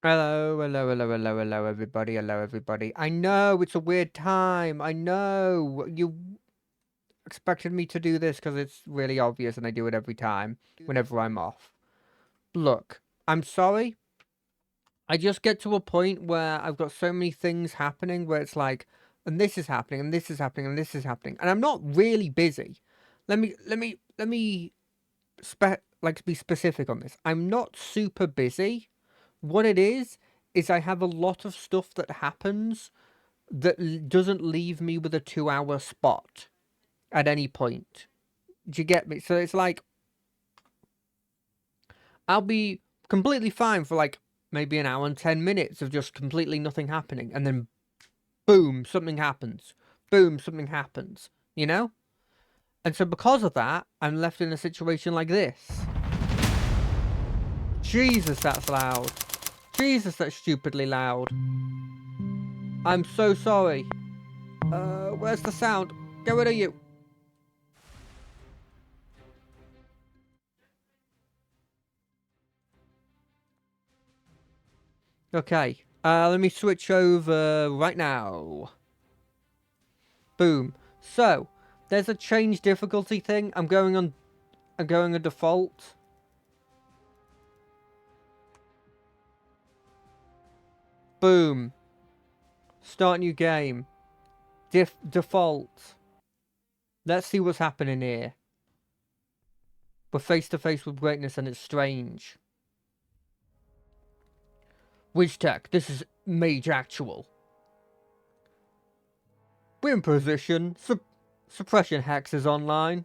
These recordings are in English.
Hello, hello, hello, hello, hello, everybody. Hello, everybody. I know it's a weird time. I know you expected me to do this because it's really obvious and I do it every time whenever I'm off. Look, I'm sorry. I just get to a point where I've got so many things happening where it's like, and this is happening, and this is happening, and this is happening, and I'm not really busy. Let me be specific on this. I'm not super busy. What it is I have a lot of stuff that happens that doesn't leave me with a 2 hour spot at any point. Do you get me? So it's like I'll be completely fine for like maybe an hour and 10 minutes of just completely nothing happening, and then boom, something happens. Boom, something happens. You know? And so because of that, I'm left in a situation like this. Jesus, that's loud. Jesus, that's stupidly loud. I'm so sorry. Where's the sound? Get rid of you. Okay. Let me switch over right now. Boom. So, there's a change difficulty thing. I'm going on default. Boom. Start new game. Default. Let's see what's happening here. We're face to face with greatness and it's strange. Which tech? This is Mage Actual. We're in position. Suppression hex is online.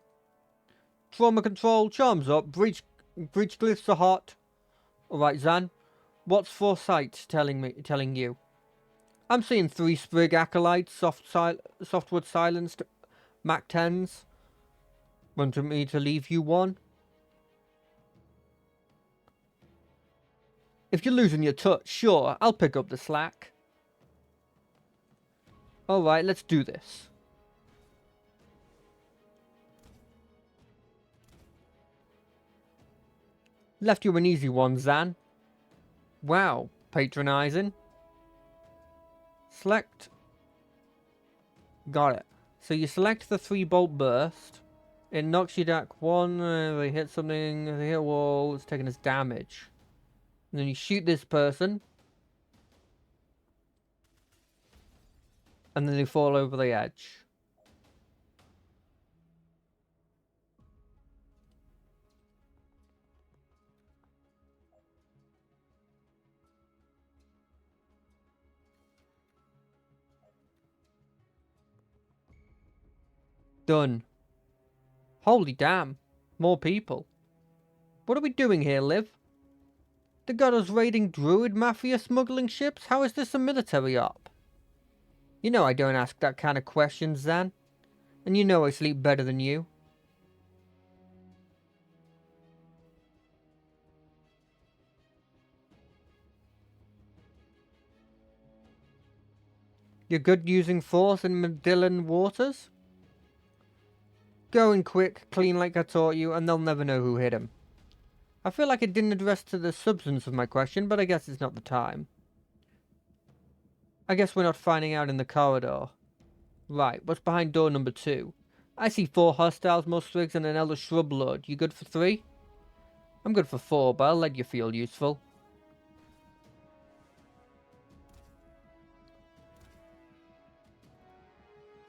Trauma control, charms up. Breach glyphs are hot. Alright, Zan. What's foresight telling you? I'm seeing 3 Sprig Acolytes, softwood silenced, Mac 10s. Want me to leave you one? If you're losing your touch, sure, I'll pick up the slack. Alright, let's do this. Left you an easy one, Zan. Wow, patronizing. Select. Got it. So you select the 3-bolt burst. It knocks you back 1. They hit something. They hit a wall. It's taking us damage. And then you shoot this person. And then they fall over the edge. Done. Holy damn. More people. What are we doing here, Liv? The god is raiding druid mafia smuggling ships? How is this a military op? You know I don't ask that kind of questions, Zan. And you know I sleep better than you. You're good using force in Medillan waters? Going quick, clean like I taught you, and they'll never know who hit him. I feel like it didn't address to the substance of my question, but I guess it's not the time. I guess we're not finding out in the corridor. Right, what's behind door number 2? I see 4 hostiles, more sprigs, and an elder shrub lord. You good for 3? I'm good for 4, but I'll let you feel useful.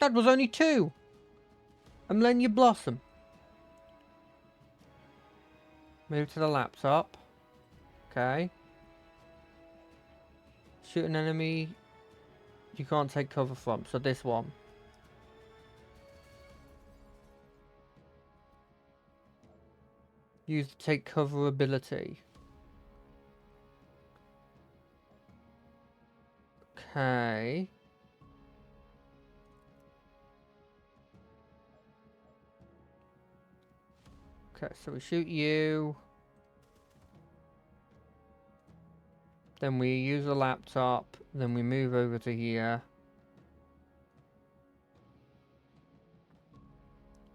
That was only 2! I'm letting you blossom. Move to the laptop. Okay. Shoot an enemy you can't take cover from, so this one. Use the take cover ability. Okay. Okay, so we shoot you. Then we use a laptop. Then we move over to here.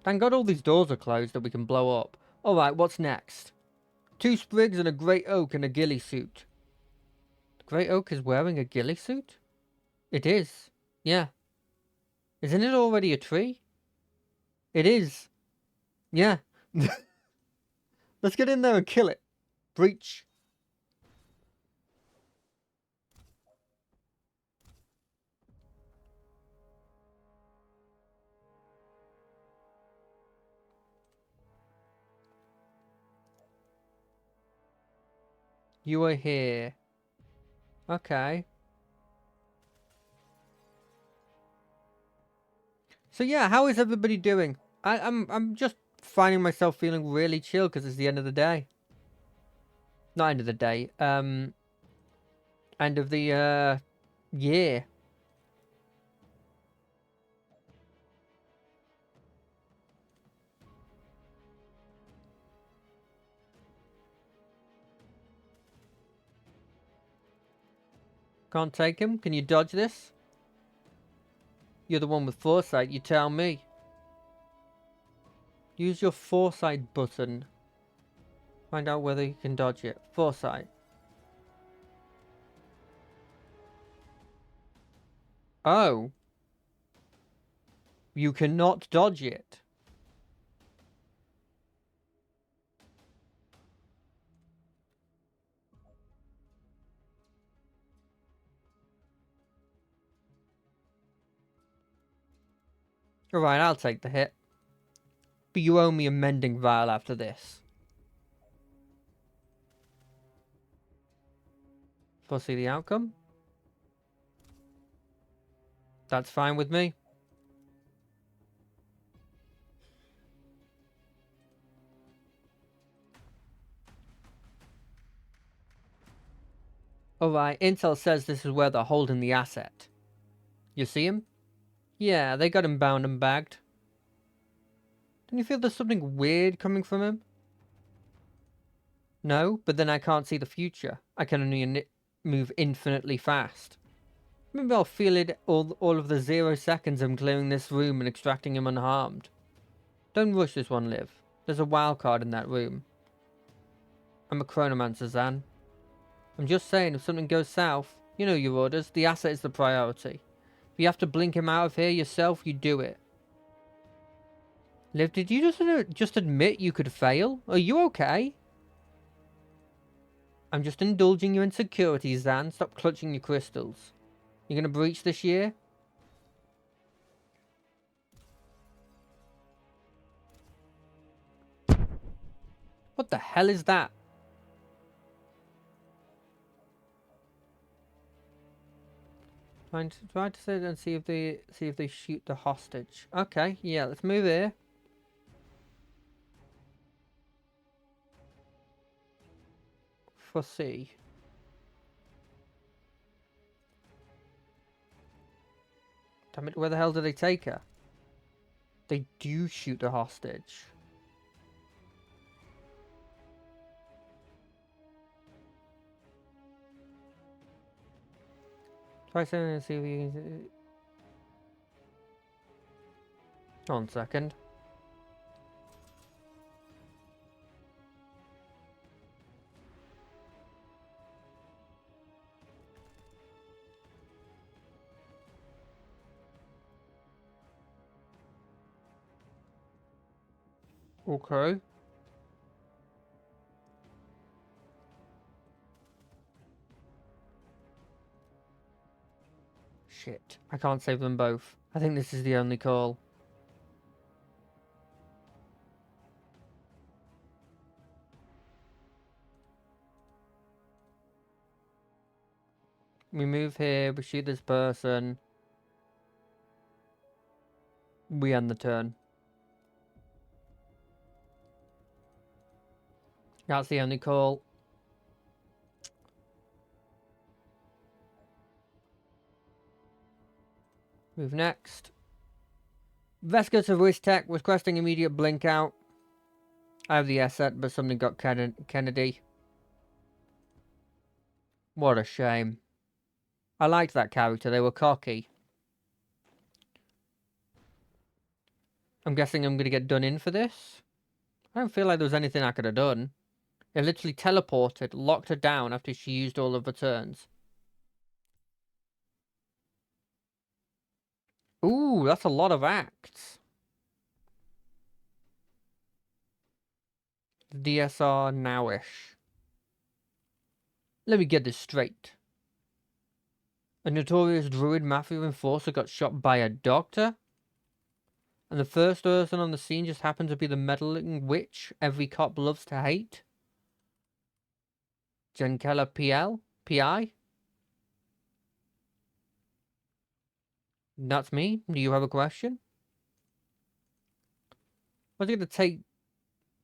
Thank God all these doors are closed that we can blow up. Alright, what's next? 2 sprigs and a great oak and a ghillie suit. Grey Oak is wearing a ghillie suit? It is. Yeah. Isn't it already a tree? It is. Yeah. Let's get in there and kill it. Breach. You are here. Okay. So yeah, how is everybody doing? I'm just finding myself feeling really chill because it's the end of the day. Not end of the day. End of the year. Can't take him. Can you dodge this? You're the one with foresight. You tell me. Use your foresight button. Find out whether you can dodge it. Foresight. Oh. You cannot dodge it. Alright, I'll take the hit. But you owe me a mending vial after this. Foresee the outcome? That's fine with me. Alright, Intel says this is where they're holding the asset. You see him? Yeah, they got him bound and bagged. Don't you feel there's something weird coming from him? No, but then I can't see the future. I can only move infinitely fast. Maybe I'll feel it all of the 0 seconds I'm clearing this room and extracting him unharmed. Don't rush this one, Liv. There's a wild card in that room. I'm a chronomancer, Zan. I'm just saying, if something goes south, you know your orders, the asset is the priority. If you have to blink him out of here yourself, you do it. Liv, did you just admit you could fail? Are you okay? I'm just indulging your insecurities, Zan. Stop clutching your crystals. You gonna breach this year? What the hell is that? Try to sit and see if they shoot the hostage. Okay, yeah, let's move here. Foresee. Damn it, where the hell did they take her? They do shoot the hostage. Try something and see if you can... Hold on a second. Okay. Shit. I can't save them both. I think this is the only call. We move here, we shoot this person. We end the turn. That's the only call. Move next. Vesca to voice tech, requesting immediate blink out. I have the asset, but something got Kennedy. What a shame. I liked that character, they were cocky. I'm guessing I'm going to get done in for this. I don't feel like there was anything I could have done. It literally teleported, locked her down after she used all of her turns. Ooh, that's a lot of acts. DSR nowish. Let me get this straight. A notorious druid mafia enforcer got shot by a doctor? And the first person on the scene just happened to be the meddling witch every cop loves to hate? Jingle PI? That's me. Do you have a question? What's it going to take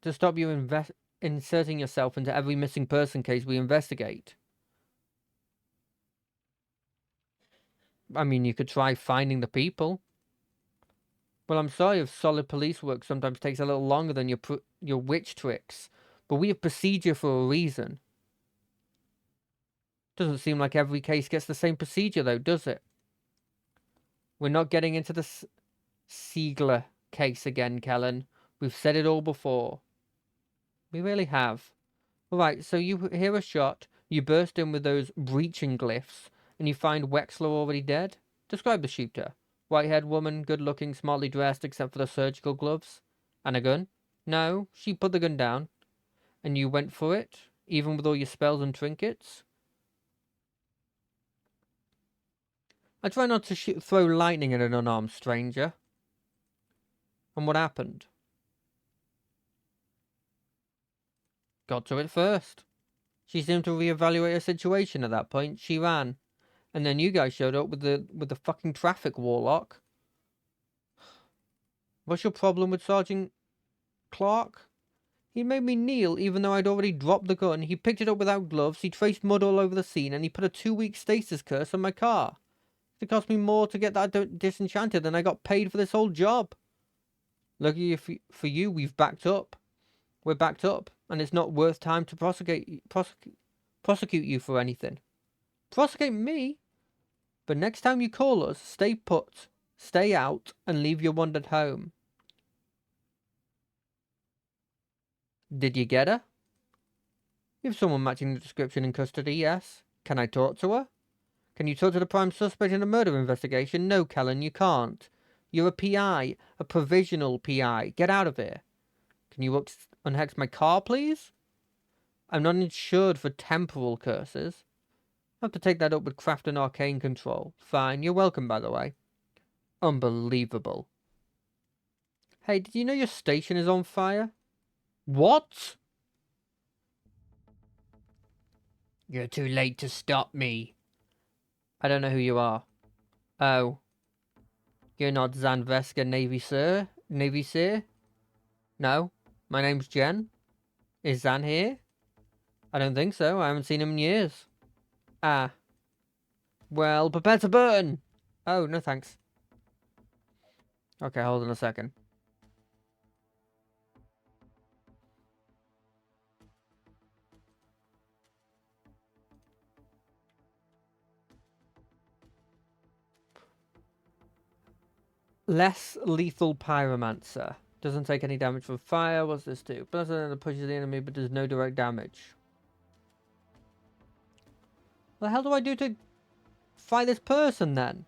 to stop you inserting yourself into every missing person case we investigate? I mean, you could try finding the people. Well, I'm sorry if solid police work sometimes takes a little longer than your witch tricks, but we have procedure for a reason. Doesn't seem like every case gets the same procedure, though, does it? We're not getting into the Siegler case again, Kellen. We've said it all before. We really have. Alright, so you hear a shot, you burst in with those breaching glyphs, and you find Wexler already dead? Describe the shooter. White-haired woman, good-looking, smartly dressed except for the surgical gloves. And a gun? No, she put the gun down. And you went for it, even with all your spells and trinkets? I try not to throw lightning at an unarmed stranger. And what happened? Got to it first. She seemed to reevaluate her situation at that point. She ran. And then you guys showed up with the fucking traffic warlock. What's your problem with Sergeant Clark? He made me kneel even though I'd already dropped the gun. He picked it up without gloves. He traced mud all over the scene. And he put a 2-week stasis curse on my car. It cost me more to get that disenchanted than I got paid for this whole job. Lucky for you, we've backed up. We're backed up. And it's not worth time to prosecute you for anything. Prosecute me? But next time you call us, stay put, stay out, and leave your wand at home. Did you get her? You have someone matching the description in custody, yes. Can I talk to her? Can you talk to the prime suspect in a murder investigation? No, Kellen, you can't. You're a PI, a provisional PI. Get out of here. Can you unhex my car, please? I'm not insured for temporal curses. I have to take that up with Craft and Arcane Control. Fine, you're welcome, by the way. Unbelievable. Hey, did you know your station is on fire? What? You're too late to stop me. I don't know who you are. Oh. You're not Zanveska Navy Sir? Navy Sir? No. My name's Jen. Is Zan here? I don't think so. I haven't seen him in years. Ah. Well, prepare to burn! Oh, no thanks. Okay, hold on a second. Less lethal pyromancer. Doesn't take any damage from fire. What's this do? That pushes the enemy but does no direct damage. What the hell do I do to fight this person then?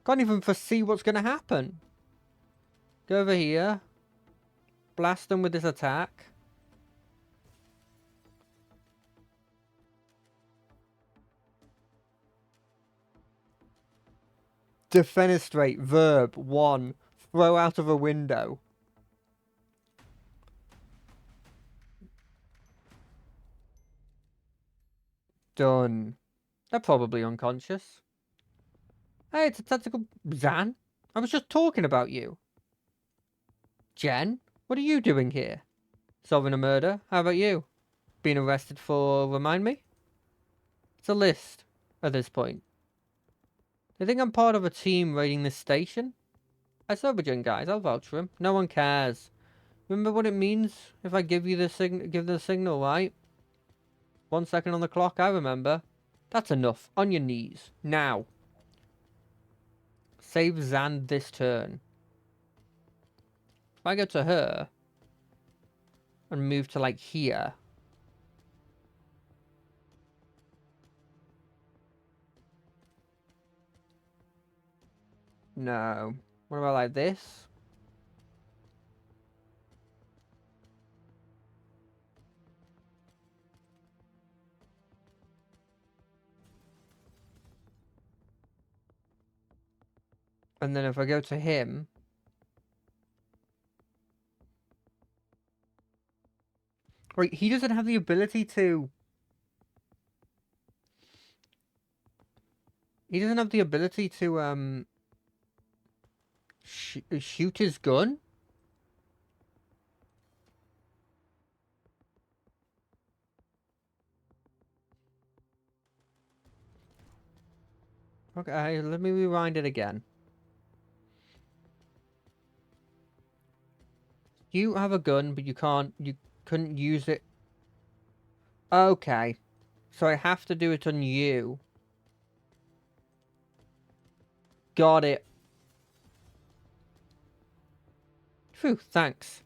Can't even foresee what's going to happen. Go over here. Blast them with this attack. Defenestrate, verb, 1. Throw out of a window. Done. They're probably unconscious. Hey, it's a tactical... Zan? I was just talking about you. Jen? What are you doing here? Solving a murder? How about you? Being arrested for... Remind me? It's a list at this point. They think I'm part of a team raiding this station? I sober Jen, guys. I'll vouch for him. No one cares. Remember what it means if I give you the give the signal, right? 1 second on the clock, I remember. That's enough. On your knees. Now. Save Zan this turn. If I go to her and move to like here. No. What about like this? And then if I go to him... Wait, he doesn't have the ability to... He doesn't have the ability to, shoot his gun? Okay, let me rewind it again. You have a gun, but you couldn't use it. Okay. So I have to do it on you. Got it. Phew, thanks.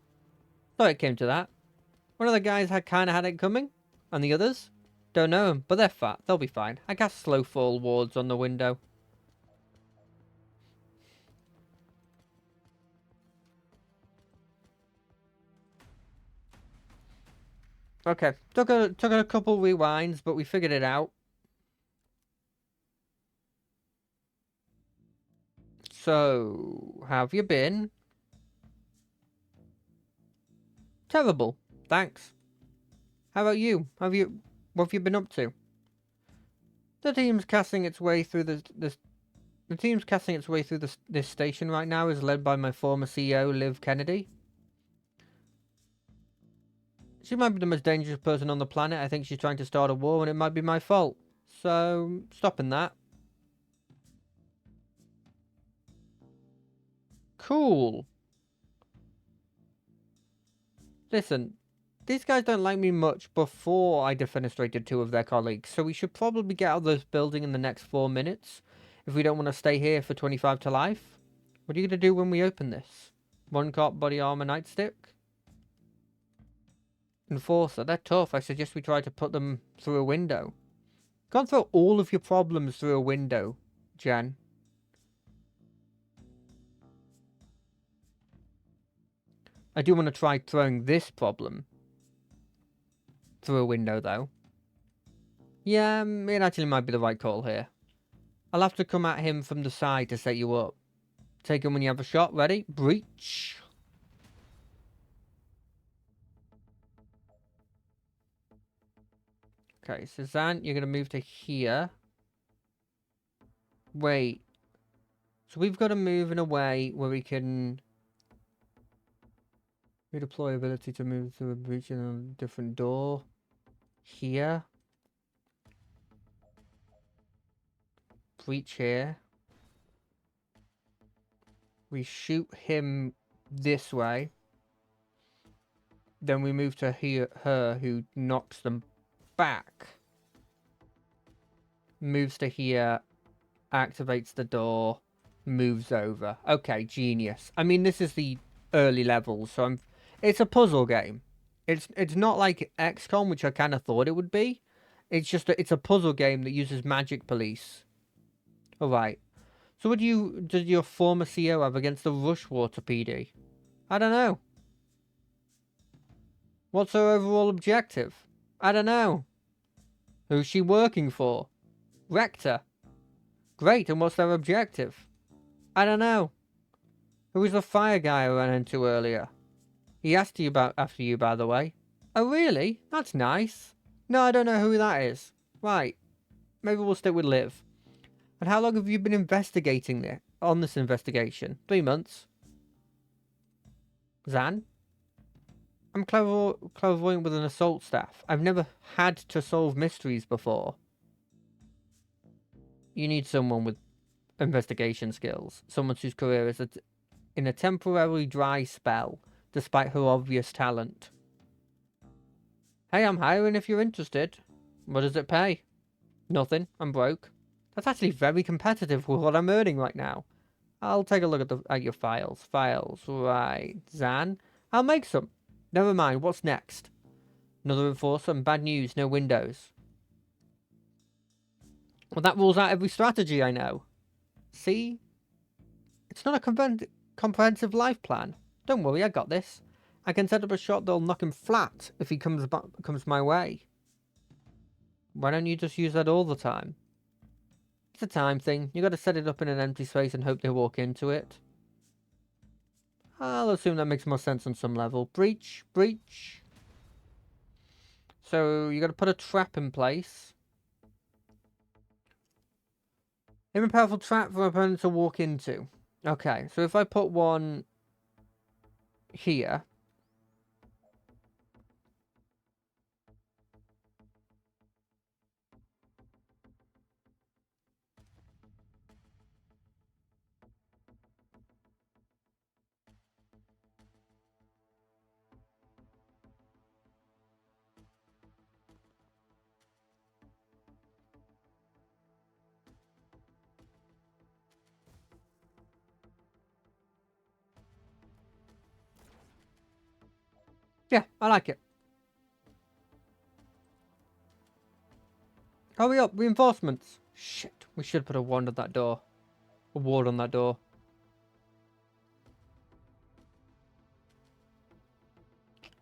Thought it came to that. One of the guys kinda had it coming. And the others? Don't know them, but they're fat. They'll be fine. I cast slow fall wards on the window. Okay. Took a couple rewinds, but we figured it out. So, how have you been? Terrible. Thanks. How about you? What have you been up to? The team's casting its way through this station right now is led by my former CEO, Liv Kennedy. She might be the most dangerous person on the planet. I think she's trying to start a war and it might be my fault. So, stopping that. Cool. Listen, these guys don't like me much before I defenestrated 2 of their colleagues, so we should probably get out of this building in the next 4 minutes if we don't want to stay here for 25 to life. What are you going to do when we open this? 1 cop, body armor, nightstick? Enforcer, they're tough. I suggest we try to put them through a window. Can't throw all of your problems through a window, Jen. I do want to try throwing this problem through a window, though. Yeah, it actually might be the right call here. I'll have to come at him from the side to set you up. Take him when you have a shot. Ready? Breach. Okay, Suzanne, you're going to move to here. Wait. So we've got to move in a way where we can... redeploy ability to move through a breach in a different door. Here. Breach here. We shoot him this way. Then we move to her, who knocks them back. Moves to here. Activates the door. Moves over. Okay, genius. I mean, this is the early levels, so it's a puzzle game. It's not like XCOM, which I kind of thought it would be. It's just it's a puzzle game that uses magic police. All right. So what does your former CEO have against the Rushwater PD? I don't know. What's her overall objective? I don't know. Who's she working for? Rector. Great, and what's their objective? I don't know. Who was the fire guy I ran into earlier? He asked you after you, by the way. Oh, really? That's nice. No, I don't know who that is. Right. Maybe we'll stick with Liv. And how long have you been investigating this investigation? 3 months. Zan? I'm clairvoyant with an assault staff. I've never had to solve mysteries before. You need someone with investigation skills. Someone whose career is in a temporarily dry spell, despite her obvious talent. Hey, I'm hiring if you're interested. What does it pay? Nothing. I'm broke. That's actually very competitive with what I'm earning right now. I'll take a look at your files. Files, right. Zan? I'll make some. Never mind, what's next? Another enforcer and bad news, no windows. Well, that rules out every strategy I know. See? It's not a comprehensive life plan. Don't worry, I got this. I can set up a shot that'll knock him flat if he comes my way. Why don't you just use that all the time? It's a time thing. You gotta set it up in an empty space and hope they walk into it. I'll assume that makes more sense on some level. Breach, breach. So you gotta put a trap in place. Aim a powerful trap for an opponent to walk into. Okay, so if I put one here. Yeah, I like it. Hurry up, reinforcements. Shit, we should put a wand on that door. A ward on that door.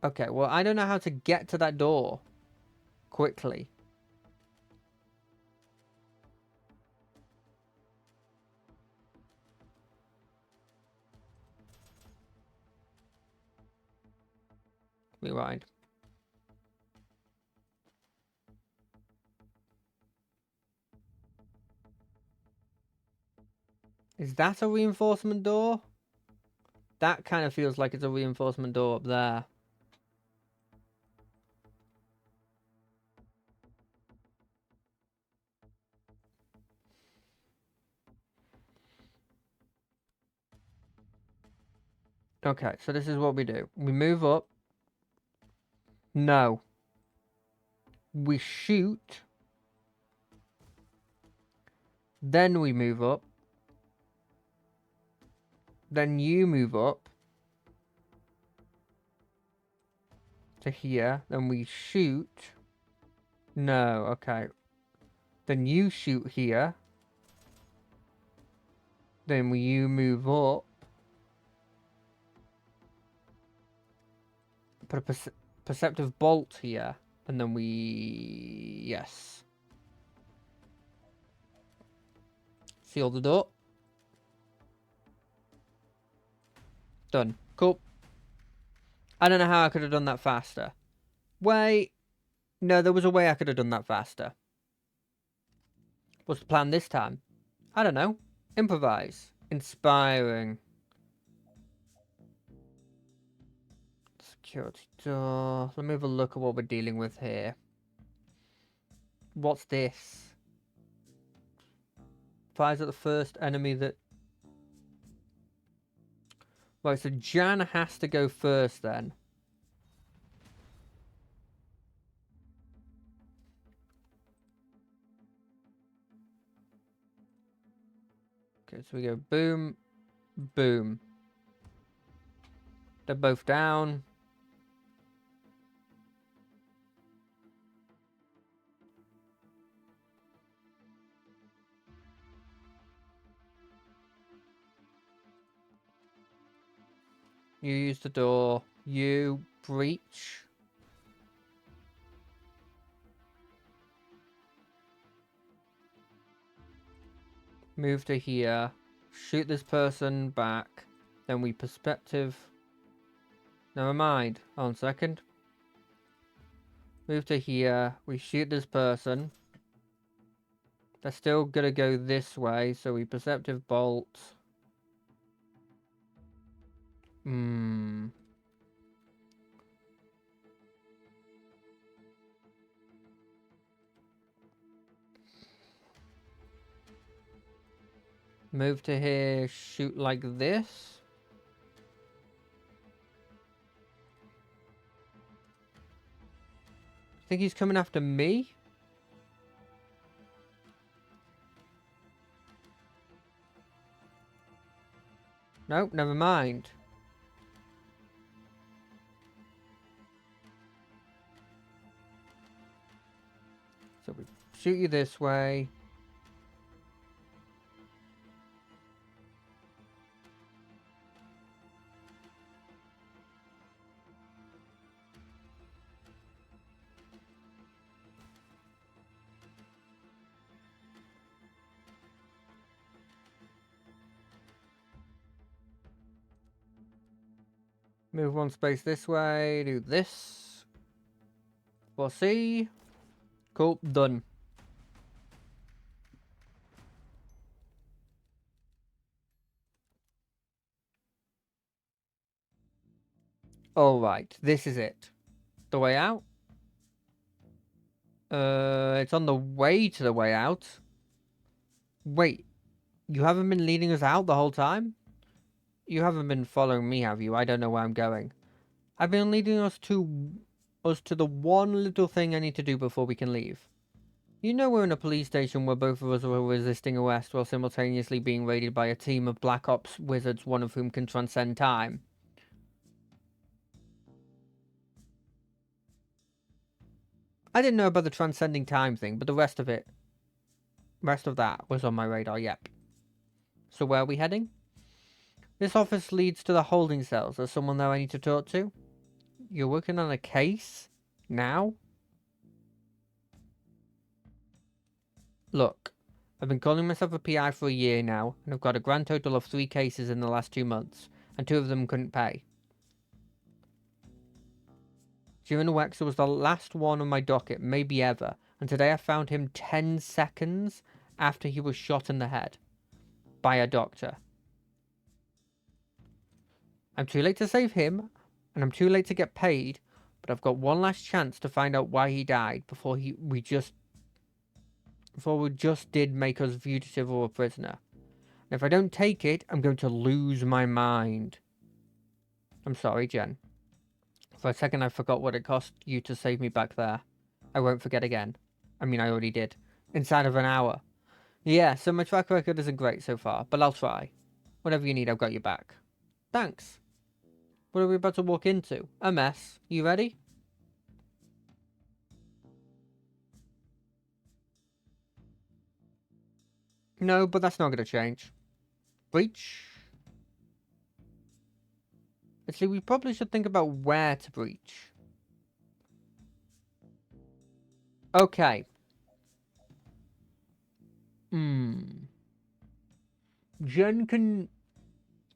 Okay, well, I don't know how to get to that door quickly. Rewind. Is that a reinforcement door? That kind of feels like it's a reinforcement door up there. Okay, so this is what we do. We move up. No. We shoot. Then we move up. Then you move up to here. Then we shoot. No, okay. Then you shoot here. Then you move up. Put a perceptive bolt here. And then we... Yes. Seal the door. Done. Cool. I don't know how I could have done that faster. Wait. No, there was a way I could have done that faster. What's the plan this time? I don't know. Improvise. Inspiring. Security door. Let me have a look at what we're dealing with here. What's this? Fires at the first enemy that... Right, so Jan has to go first then. Okay, so we go boom, boom. They're both down. You use the door. You breach. Move to here. Shoot this person back. Then we perspective. Never mind. Hold on a second. Move to here. We shoot this person. They're still gonna go this way, so we perceptive bolt. Move to here, shoot like this. Think he's coming after me? Nope, never mind. So we shoot you this way. Move one space this way, do this. For C. Cool, done. Alright, this is it. The way out? It's on the way to the way out. Wait, you haven't been leading us out the whole time? You haven't been following me, have you? I don't know where I'm going. I've been leading us to the one little thing I need to do before we can leave. You know we're in a police station where both of us were resisting arrest while simultaneously being raided by a team of Black Ops wizards, one of whom can transcend time. I didn't know about the transcending time thing, but the rest of that was on my radar, yep. So where are we heading? This office leads to the holding cells. There's someone there I need to talk to? You're working on a case? Now? Look, I've been calling myself a PI for a year now, and I've got a grand total of 3 cases in the last 2 months, and 2 of them couldn't pay. Jimmy Wexler was the last one on my docket, maybe ever, and today I found him 10 seconds after he was shot in the head. By a doctor. I'm too late to save him, and I'm too late to get paid, but I've got one last chance to find out why he died before we just did make us fugitive or a prisoner. And if I don't take it, I'm going to lose my mind. I'm sorry, Jen. For a second I forgot what it cost you to save me back there. I won't forget again. I mean, I already did. Inside of an hour. Yeah, so my track record isn't great so far, but I'll try. Whatever you need, I've got your back. Thanks. What are we about to walk into? A mess. You ready? No, but that's not going to change. Breach? Actually, we probably should think about where to breach. Okay. Jen can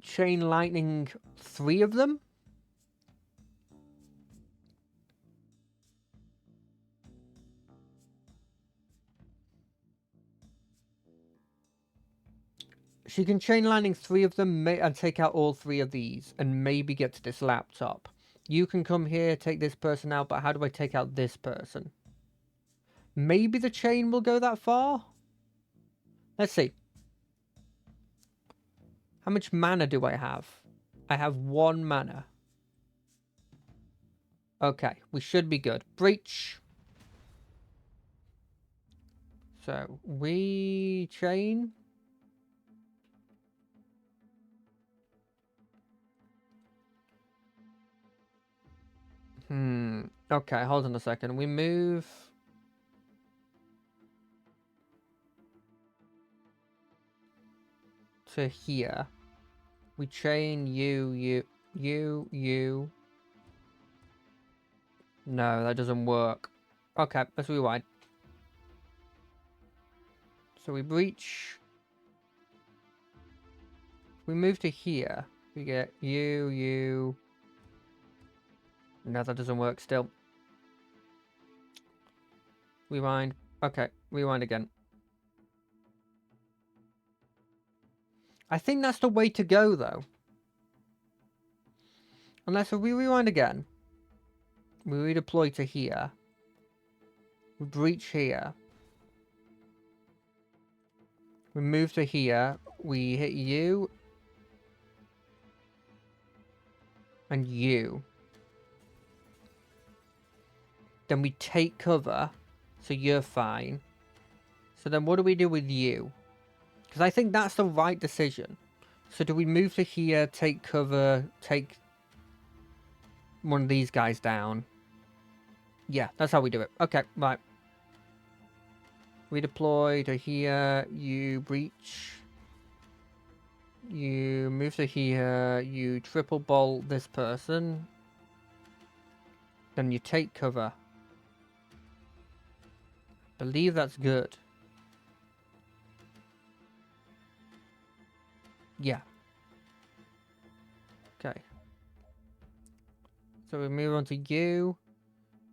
chain lightning 3 of them? She can chain lightning 3 of them and take out all 3 of these and maybe get to this laptop. You can come here, take this person out, but how do I take out this person? Maybe the chain will go that far? Let's see. How much mana do I have? I have 1 mana. Okay, we should be good. Breach. So, we chain. Okay, hold on a second. We move to here. We chain you. No, that doesn't work. Okay, let's rewind. So we breach. We move to here. We get you. No, that doesn't work still. Rewind. Okay, rewind again. I think that's the way to go, though. Unless we rewind again. We redeploy to here. We breach here. We move to here. We hit you. And you. Then we take cover. So you're fine. So then what do we do with you? Because I think that's the right decision. So do we move to here, take cover, take one of these guys down? Yeah, that's how we do it. Okay, right. Redeploy to here, you breach. You move to here, you triple bolt this person. Then you take cover. Believe that's good. Yeah. Okay. So we move on to you.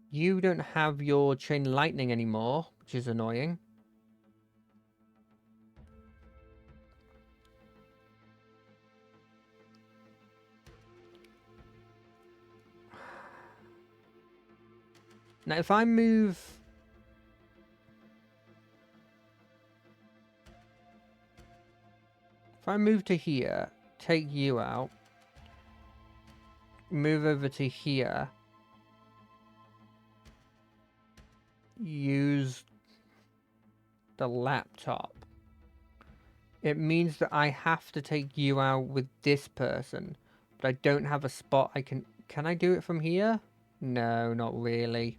You don't have your chain lightning anymore, which is annoying. Now, if I move... If I move to here, take you out, move over to here, use the laptop, it means that I have to take you out with this person, but I don't have a spot I can... Can I do it from here? No, not really.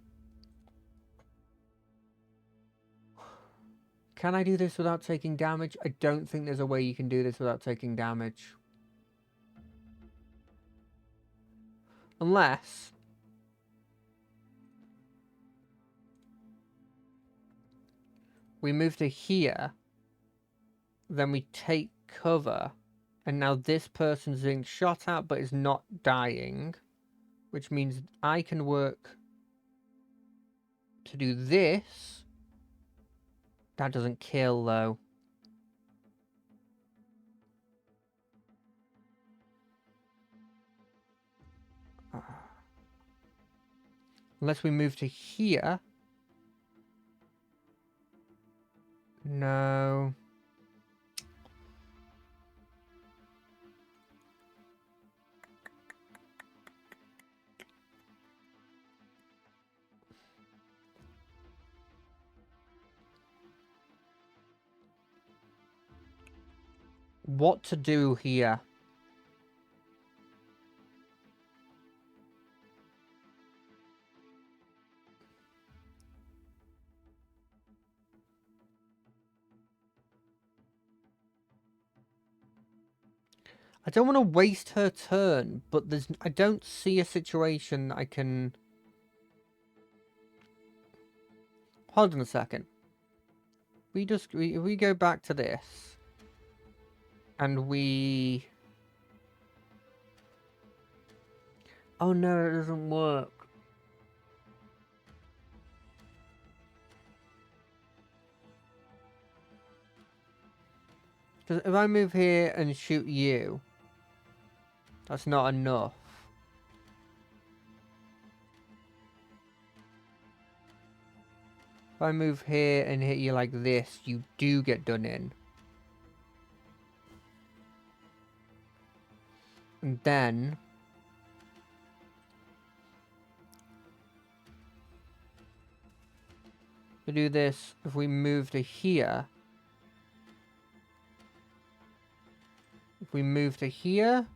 Can I do this without taking damage? I don't think there's a way you can do this without taking damage. Unless... we move to here, then we take cover, and now this person's being shot at but is not dying, which means I can work to do this. That doesn't kill, though. Unless we move to here. No. What to do here? I don't want to waste her turn, but I don't see a situation I can... Hold on a second. We go back to this, and we... Oh no, it doesn't work. Because if I move here and shoot you, that's not enough. If I move here and hit you like this, you do get done in. And then... we do this, if we move to here... If we move to here...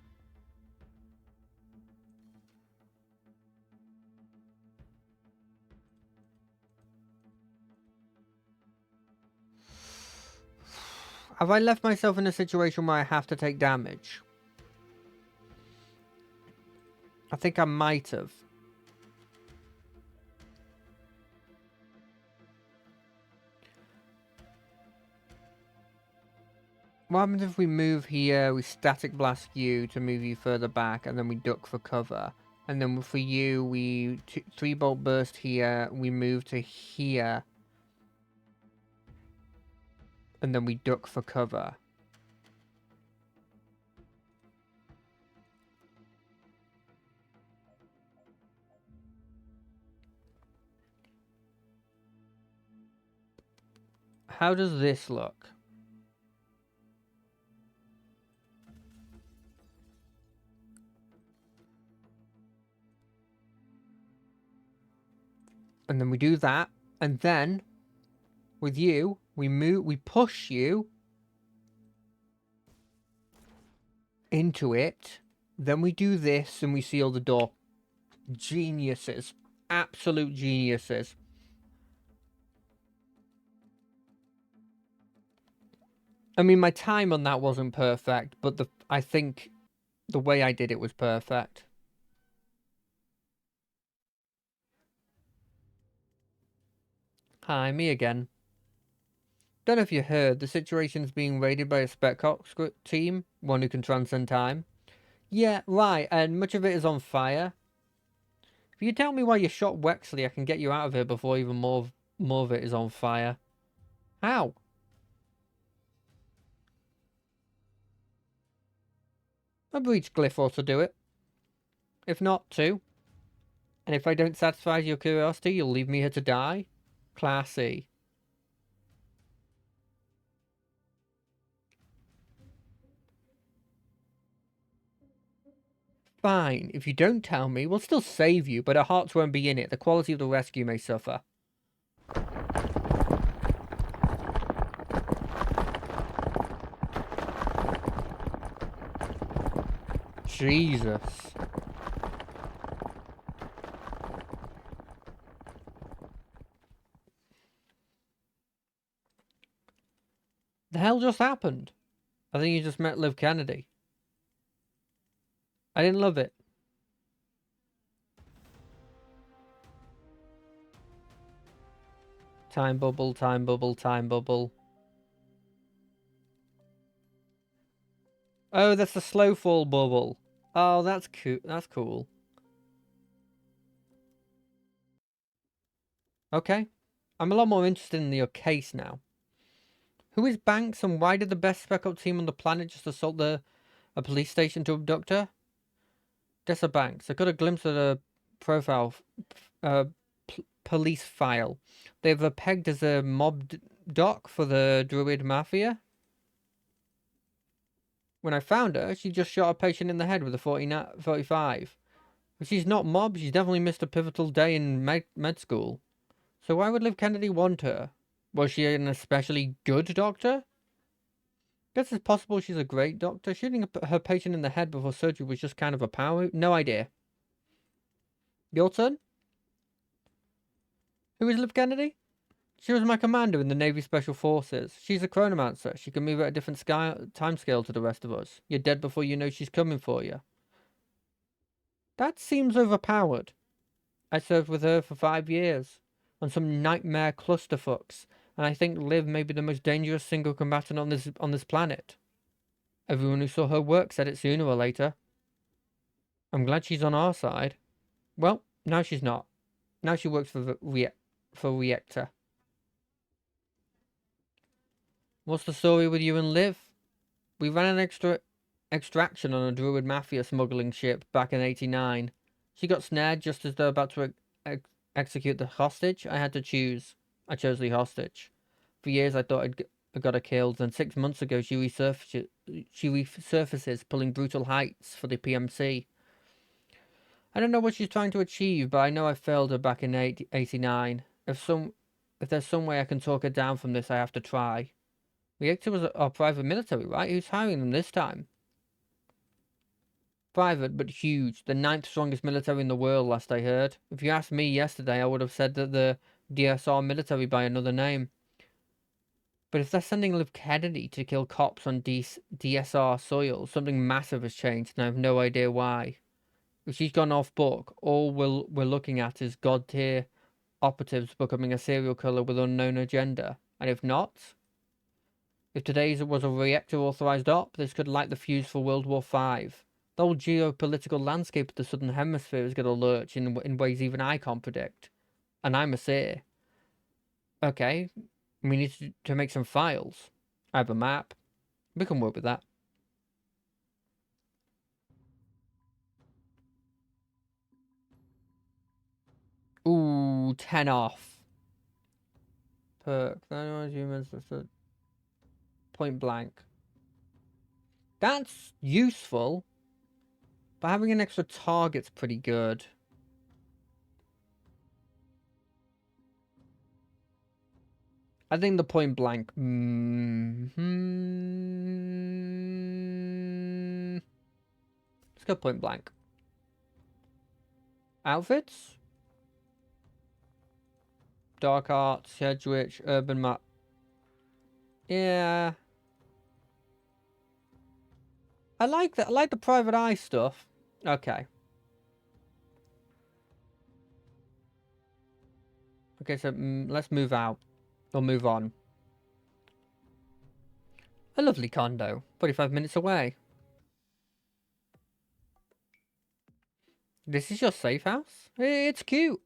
Have I left myself in a situation where I have to take damage? I think I might have. What happens if we move here, we static blast you to move you further back, and then we duck for cover? And then for you, we 3-bolt burst here, we move to here. And then we duck for cover. How does this look? And then we do that, and then with you, we push you into it. Then we do this and we seal the door. Geniuses. Absolute geniuses. I mean, my time on that wasn't perfect, but I think the way I did it was perfect. Hi, me again. Don't know if you heard, the situation's being raided by a Speccox team, one who can transcend time. Yeah, right, and much of it is on fire. If you tell me why you shot Wexley, I can get you out of here before even more of it is on fire. How? A breach glyph ought to do it. If not, two. And if I don't satisfy your curiosity, you'll leave me here to die? Classy. Fine. If you don't tell me, we'll still save you, but our hearts won't be in it. The quality of the rescue may suffer. Jesus. The hell just happened? I think you just met Liv Kennedy. I didn't love it. Time bubble, time bubble, time bubble. Oh, that's the slow fall bubble. Oh, that's cool. That's cool. Okay. I'm a lot more interested in your case now. Who is Banks and why did the best Spec Op team on the planet just assault a police station to abduct her? Dessa Banks. I got a glimpse of the profile police file. They've pegged as a mob doc for the Druid Mafia. When I found her, she just shot a patient in the head with a 45. If she's not mob, she's definitely missed a pivotal day in med school. So why would Liv Kennedy want her? Was she an especially good doctor? Guess it's possible she's a great doctor. Shooting her patient in the head before surgery was just kind of a power. No idea. Your turn? Who is Liv Kennedy? She was my commander in the Navy Special Forces. She's a chronomancer. She can move at a different time scale to the rest of us. You're dead before you know she's coming for you. That seems overpowered. I served with her for 5 years on some nightmare clusterfucks, and I think Liv may be the most dangerous single combatant on this planet. Everyone who saw her work said it sooner or later. I'm glad she's on our side. Well, now she's not. Now she works for Reactor. What's the story with you and Liv? We ran an extraction on a Druid Mafia smuggling ship back in '89. She got snared just as they're about to execute the hostage. I had to choose. I chose the hostage. For years I thought I got her killed, and 6 months ago she resurfaces, pulling brutal heights for the PMC. I don't know what she's trying to achieve, but I know I failed her back in '89. If there's some way I can talk her down from this, I have to try. Reactor was our private military, right? Who's hiring them this time? Private, but huge. The ninth strongest military in the world, last I heard. If you asked me yesterday, I would have said that the DSR military by another name. But if they're sending Liv Kennedy to kill cops on DSR soil, something massive has changed, and I have no idea why. If she's gone off book, all we're looking at is god-tier operatives becoming a serial killer with unknown agenda. And if not, if today's was a reactor-authorized op, this could light the fuse for World War V. The whole geopolitical landscape of the Southern Hemisphere is going to lurch in ways even I can't predict. And I'm a seer. Okay, we need to make some files. I have a map. We can work with that. Ooh, 10 off. Perk. Humans, point blank. That's useful. But having an extra target's pretty good. I think the point blank. Let's go point blank. Outfits? Dark Arts, Sedgwick, Urban Map. Yeah. I like that. I like the private eye stuff. Okay. Okay, so let's move out. Or move on. A lovely condo. 45 minutes away. This is your safe house? It's cute.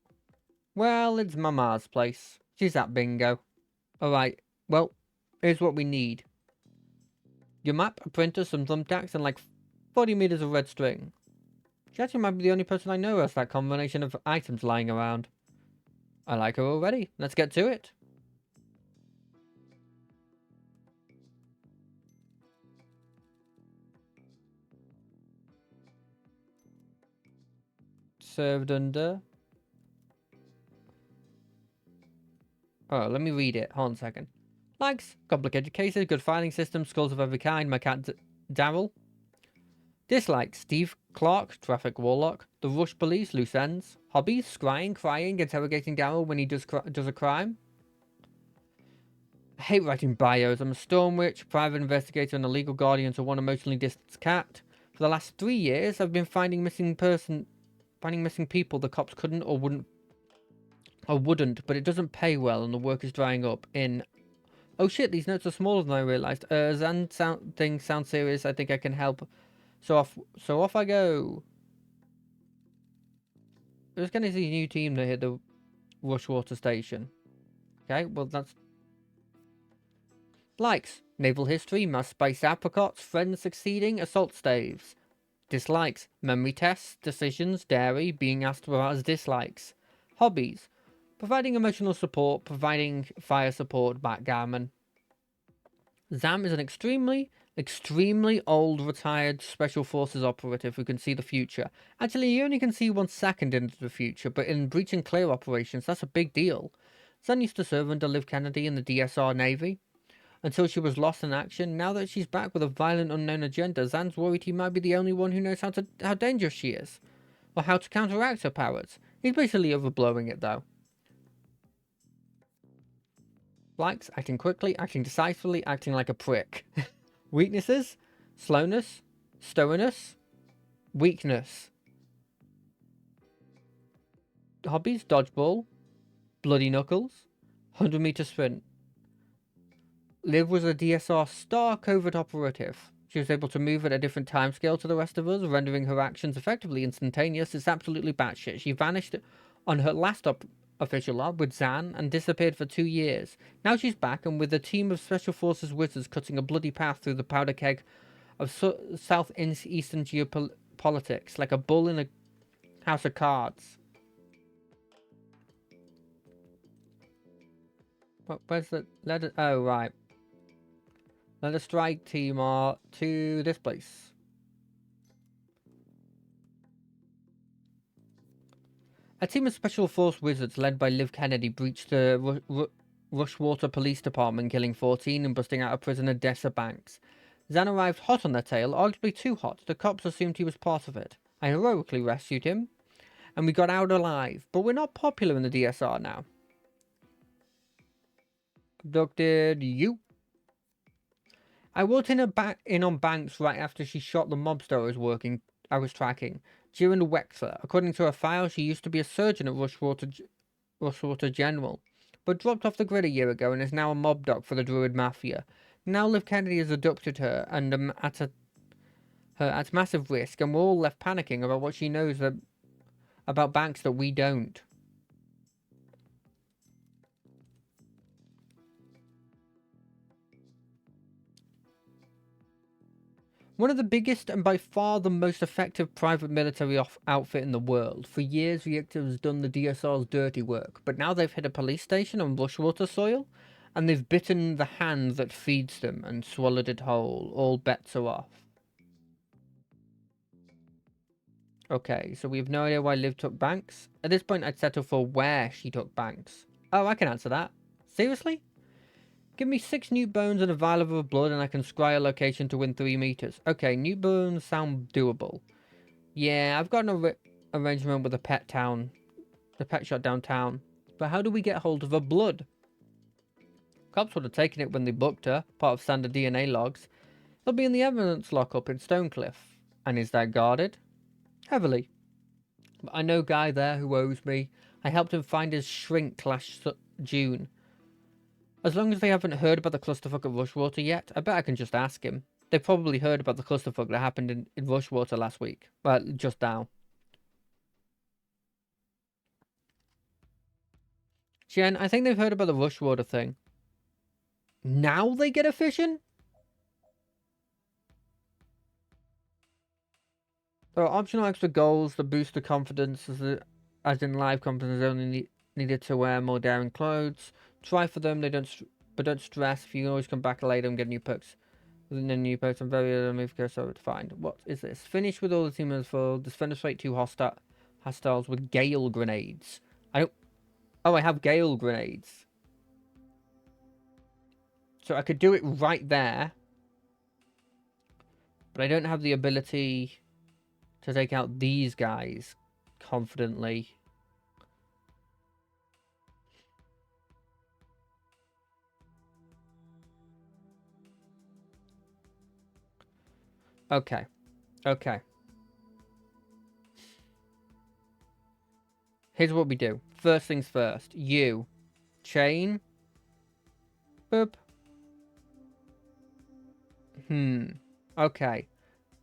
Well, it's Mama's place. She's at bingo. Alright, well, here's what we need. Your map, a printer, some thumbtacks, and like 40 meters of red string. She actually might be the only person I know who has that combination of items lying around. I like her already. Let's get to it. Served under... Oh, let me read it. Hold on a second. Likes, complicated cases, good filing system, schools of every kind, my cat Daryl. Dislikes, Steve Clark, traffic warlock, the Rush Police, loose ends. Hobbies, scrying, crying, interrogating Daryl when he does a crime. I hate writing bios. I'm a storm witch, private investigator, and a legal guardian to one emotionally distant cat. For the last 3 years, I've been finding missing people the cops couldn't or wouldn't, but it doesn't pay well and the work is drying up in... Oh shit, these notes are smaller than I realised. Things sound serious. I think I can help. So off I go. There's going to be a new team that hit the Rushwater station. Okay, well that's... Likes, naval history, mass spiced apricots, friends succeeding, assault staves. Dislikes, memory tests, decisions, dairy, being asked about as dislikes. Hobbies, providing emotional support, providing fire support, backgammon. Zam is an extremely old retired special forces operative who can see the future. Actually, he only can see 1 second into the future, but in breach and clear operations, that's a big deal. Zan used to serve under Liv Kennedy in the DSR Navy until she was lost in action. Now that she's back with a violent unknown agenda, Zan's worried he might be the only one who knows how dangerous she is, or how to counteract her powers. He's basically overblowing it though. Likes, acting quickly, acting decisively, acting like a prick. Weaknesses, slowness, stoniness, weakness. Hobbies, dodgeball, bloody knuckles, 100-meter sprint. Liv was a DSR star covert operative. She was able to move at a different timescale to the rest of us, rendering her actions effectively instantaneous. It's absolutely batshit. She vanished on her last official op with Zan and disappeared for 2 years. Now she's back and with a team of Special Forces wizards cutting a bloody path through the powder keg of southeastern geopolitics, like a bull in a house of cards. Where's the... Oh, right. Let us strike team to this place. A team of Special Force wizards led by Liv Kennedy breached the Rushwater Police Department, killing 14 and busting out a prisoner Dessa Banks. Zan arrived hot on their tail, arguably too hot. The cops assumed he was part of it. I heroically rescued him, and we got out alive. But we're not popular in the DSR now. Abducted you. I walked in on Banks right after she shot the mobster I was tracking. During the Wexler. According to her file, she used to be a surgeon at Rushwater General, but dropped off the grid a year ago and is now a mob dog for the Druid Mafia. Now Liv Kennedy has abducted her and at massive risk, and we're all left panicking about what she knows about Banks that we don't. One of the biggest and by far the most effective private military outfit in the world. For years, Reactor has done the DSR's dirty work, but now they've hit a police station on Rushwater soil, and they've bitten the hand that feeds them and swallowed it whole. All bets are off. Okay, so we have no idea why Liv took Banks. At this point, I'd settle for where she took Banks. Oh, I can answer that. Seriously? Give me 6 newt bones and a vial of blood and I can scry a location to win 3 meters. Okay, newt bones sound doable. Yeah, I've got an arrangement with the pet shop downtown. But how do we get hold of her blood? Cops would have taken it when they booked her, part of standard DNA logs. It'll be in the evidence lockup in Stonecliff. And is that guarded? Heavily. But I know a guy there who owes me. I helped him find his shrink last June. As long as they haven't heard about the clusterfuck at Rushwater yet, I bet I can just ask him. They probably heard about the clusterfuck that happened in Rushwater last week. Well, just now. Jen, I think they've heard about the rush water thing. Now they get efficient? There are optional extra goals that boost the confidence, as in live confidence only needed to wear more daring clothes. Try for them, but don't stress. If you can always come back later and get new perks. Within the new perks, I'm very move so to find. What is this? Finish with all the teamers for defend rate 2 hostiles with gale grenades. I don't. Oh, I have gale grenades. So I could do it right there. But I don't have the ability to take out these guys confidently. Okay. Okay. Here's what we do. First things first. You. Chain. Boop. Okay.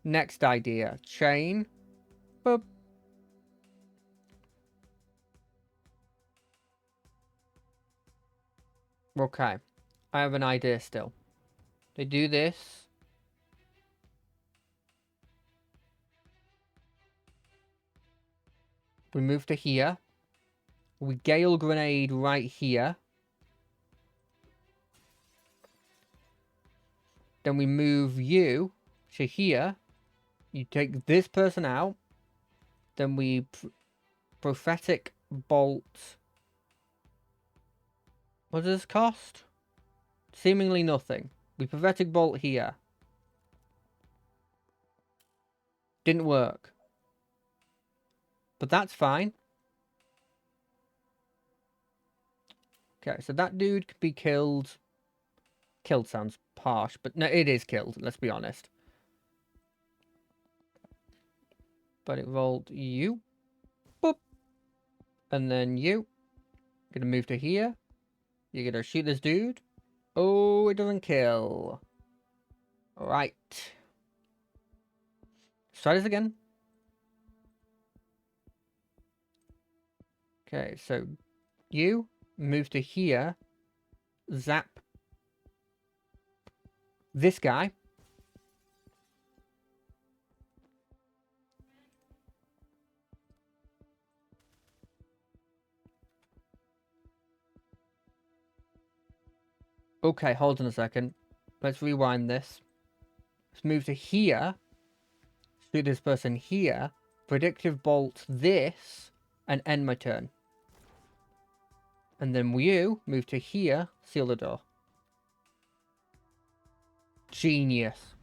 Next idea. Chain. Boop. Okay. I have an idea still. They do this. We move to here. We gale grenade right here. Then we move you to here. You take this person out. Then we prophetic bolt. What does this cost? Seemingly nothing. We prophetic bolt here. Didn't work. But that's fine. Okay, so that dude could be killed. Killed sounds harsh, but no, it is killed, let's be honest. But it rolled you. Boop. And then you. Gonna move to here. You're gonna shoot this dude. Oh, it doesn't kill. Alright. Let's try this again. Okay, so you move to here. Zap this guy. Okay, hold on a second. Let's rewind this. Let's move to here. Shoot this person here. Predictive bolt this. And end my turn. And then you move to here. Seal the door. Genius.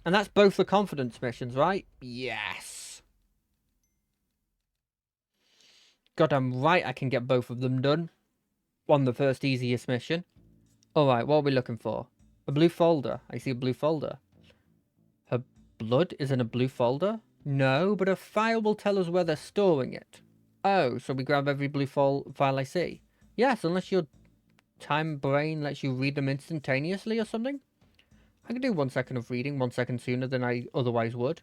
And that's both the confidence missions, right? Yes. God, I'm right. I can get both of them done on the first easiest mission. Alright, what are we looking for? A blue folder. I see a blue folder. Her blood is in a blue folder? No, but a file will tell us where they're storing it. Oh, so we grab every blue file I see? Yes, unless your time brain lets you read them instantaneously or something. I can do 1 second of reading 1 second sooner than I otherwise would.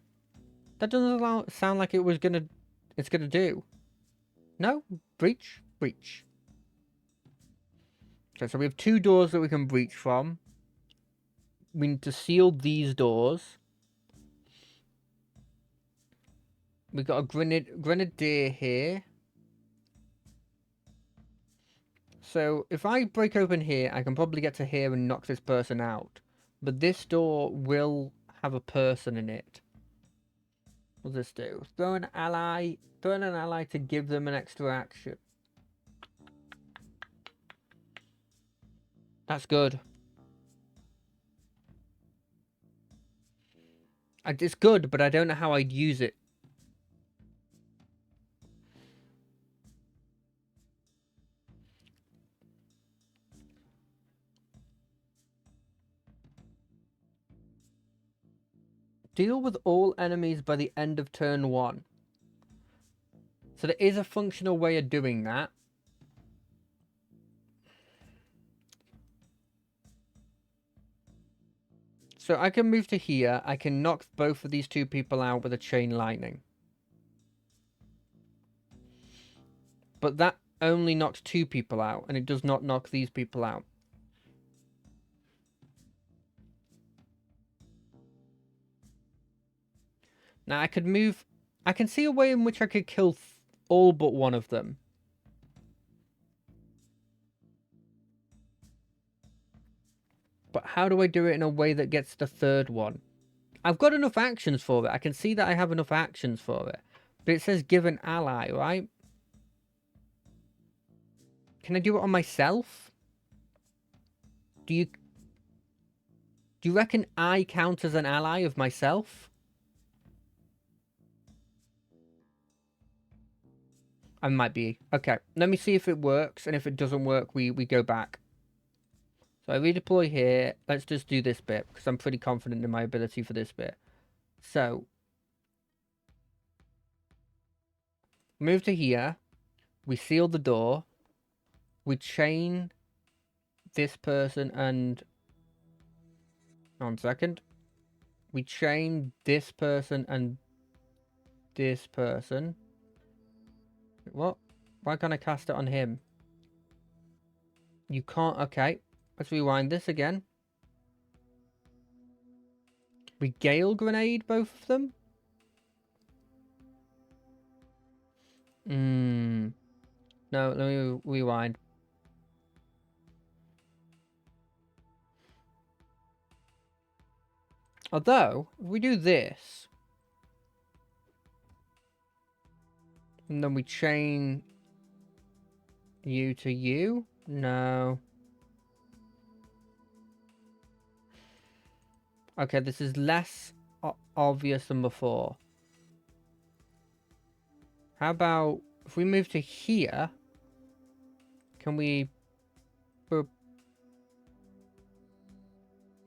That doesn't sound like it's gonna do. No? Breach? Breach. Okay, so we have 2 doors that we can breach from. We need to seal these doors. We got a grenadier here. So if I break open here, I can probably get to here and knock this person out. But this door will have a person in it. What does this do? Throw an ally to give them an extra action. That's good. It's good, but I don't know how I'd use it. Deal with all enemies by the end of turn 1. So there is a functional way of doing that. So I can move to here. I can knock both of these 2 people out with a chain lightning. But that only knocks 2 people out, and it does not knock these people out. Now I could move... I can see a way in which I could kill all but one of them. But how do I do it in a way that gets the third one? I've got enough actions for it. I can see that I have enough actions for it. But it says give an ally, right? Can I do it on myself? Do you reckon I count as an ally of myself? I might be. Okay, let me see if it works, and if it doesn't work, we go back. So I redeploy here. Let's just do this bit, because I'm pretty confident in my ability for this bit. So, move to here. We seal the door. We chain this person and... 1 second. We chain this person and this person. What? Why can't I cast it on him? You can't... Okay. Let's rewind this again. We Gale Grenade both of them? No, let me rewind. Although, if we do this... And then we chain you to you? No. Okay, this is less obvious than before. How about if we move to here? Can we... We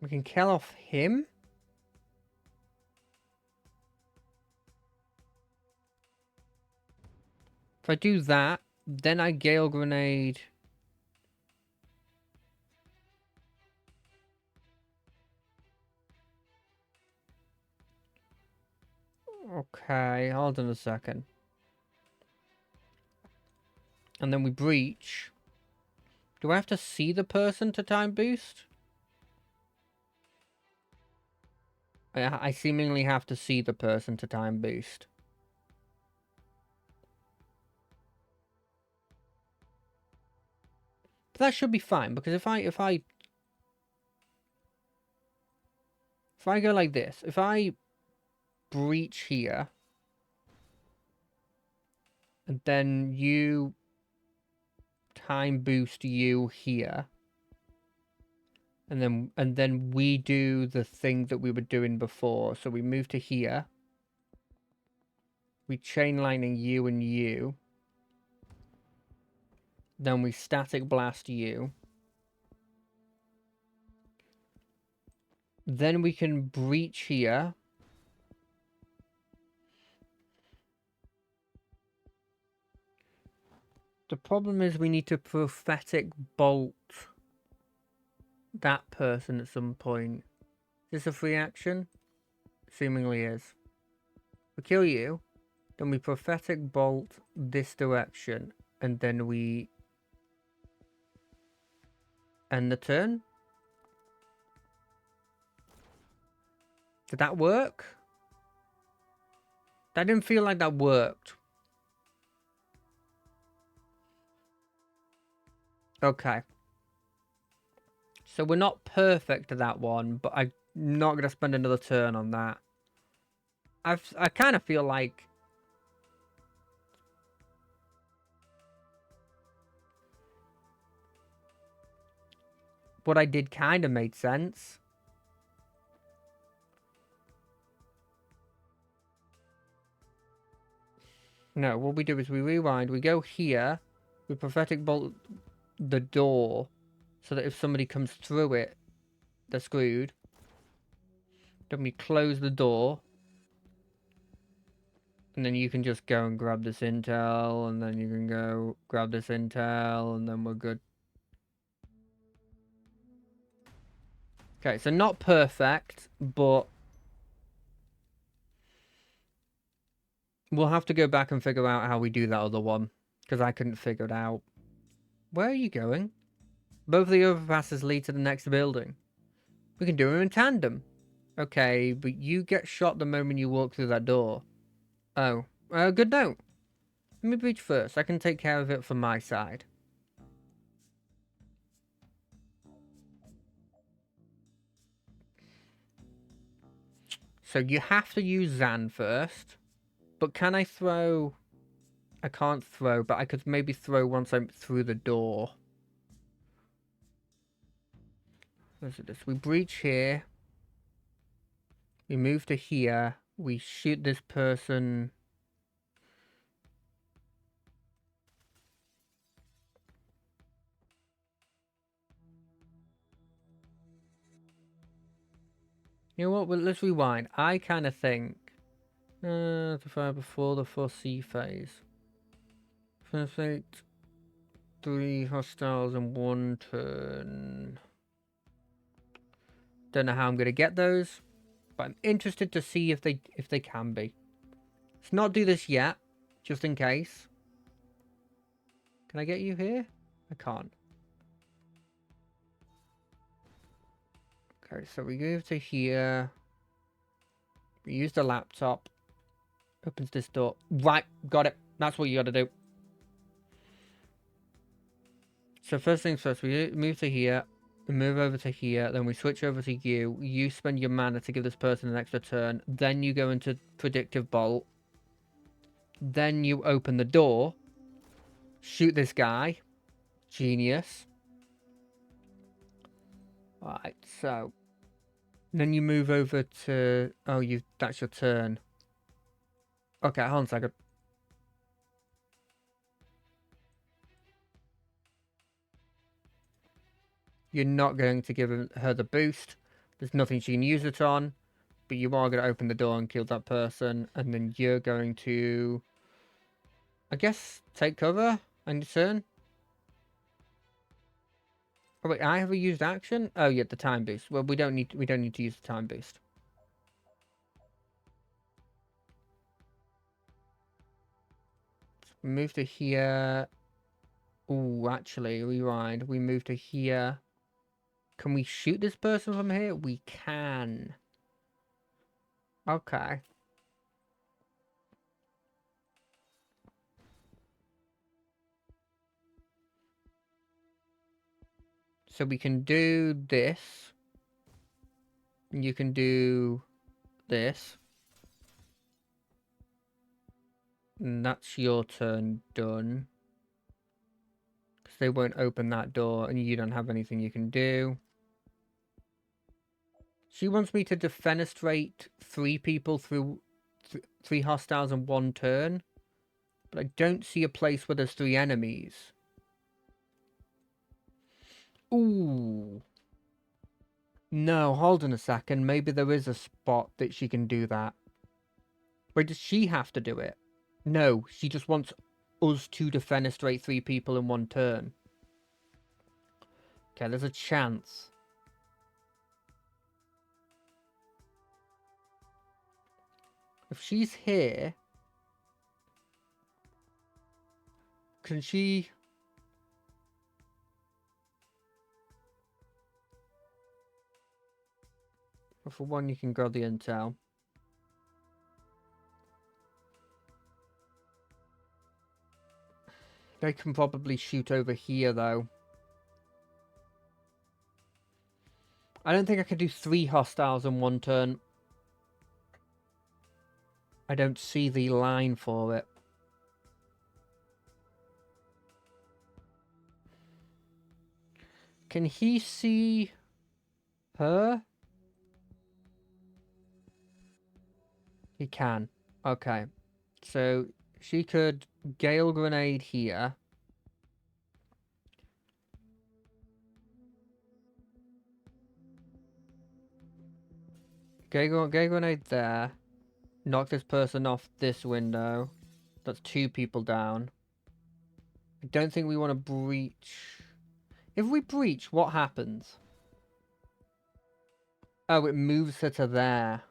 can kill off him? If I do that, then I Gale Grenade... Okay, hold on a second. And then we breach. Do I have to see the person to time boost? I seemingly have to see the person to time boost. But that should be fine, because if I go like this, if I breach here, and then you time boost you here, and then we do the thing that we were doing before. So we move to here. We chain lightning you and you. Then we static blast you. Then we can breach here. The problem is we need to prophetic bolt that person at some point. Is this a free action? Seemingly is. We kill you. Then we prophetic bolt this direction. And then we end the turn. Did that work? That didn't feel like that worked. Okay. So we're not perfect at that one, but I'm not going to spend another turn on that. I kind of feel like... what I did kind of made sense. No, what we do is we rewind. We go here. We prophetic bolt the door so that if somebody comes through it, they're screwed. Then we close the door. And then you can just go and grab this intel. And then you can go grab this intel. And then we're good. Okay, so not perfect, but... we'll have to go back and figure out how we do that other one. Because I couldn't figure it out. Where are you going? Both of the overpasses lead to the next building. We can do them in tandem. Okay, but you get shot the moment you walk through that door. Oh, good note. Let me breach first. I can take care of it from my side. So you have to use Zan first. But can I throw... I can't throw, but I could maybe throw once I'm through the door. Let's do this. We breach here. We move to here. We shoot this person. You know what? Well, let's rewind. I kind of think... the fire before the 4C phase. Perfect. 3 hostiles in 1 turn. Don't know how I'm going to get those, but I'm interested to see if they can be. Let's not do this yet, just in case. Can I get you here? I can't. Okay, so we move to here. We use the laptop. Opens this door. Right, got it. That's what you got to do. So first things first, we move to here. We move over to here. Then we switch over to you. You spend your mana to give this person an extra turn. Then you go into predictive bolt. Then you open the door. Shoot this guy. Genius. Alright, so... Then you move over to... Oh, that's your turn. Okay, hold on a second. You're not going to give her the boost. There's nothing she can use it on. But you are going to open the door and kill that person. And then you're going to... I guess take cover on your turn. Oh wait, I have a used action? Oh yeah, the time boost. Well, we don't need to use the time boost. We move to here. Oh, actually, rewind. We move to here. Can we shoot this person from here? We can. Okay. So we can do this. You can do this. And that's your turn done. Because they won't open that door and you don't have anything you can do. She wants me to defenestrate 3 people through 3 hostiles in 1 turn. But I don't see a place where there's 3 enemies. Ooh. No, hold on a second. Maybe there is a spot that she can do that. Wait, does she have to do it? No, she just wants us to defenestrate 3 people in 1 turn. Okay, there's a chance. If she's here... Can she... Well, for one, you can grab the intel. They can probably shoot over here, though. I don't think I can do 3 hostiles in 1 turn. I don't see the line for it. Can he see her? He can. Okay. So she could Gale Grenade here. Gale Grenade there. Knock this person off this window. That's 2 people down. I don't think we want to breach. If we breach, what happens? Oh, it moves her to there.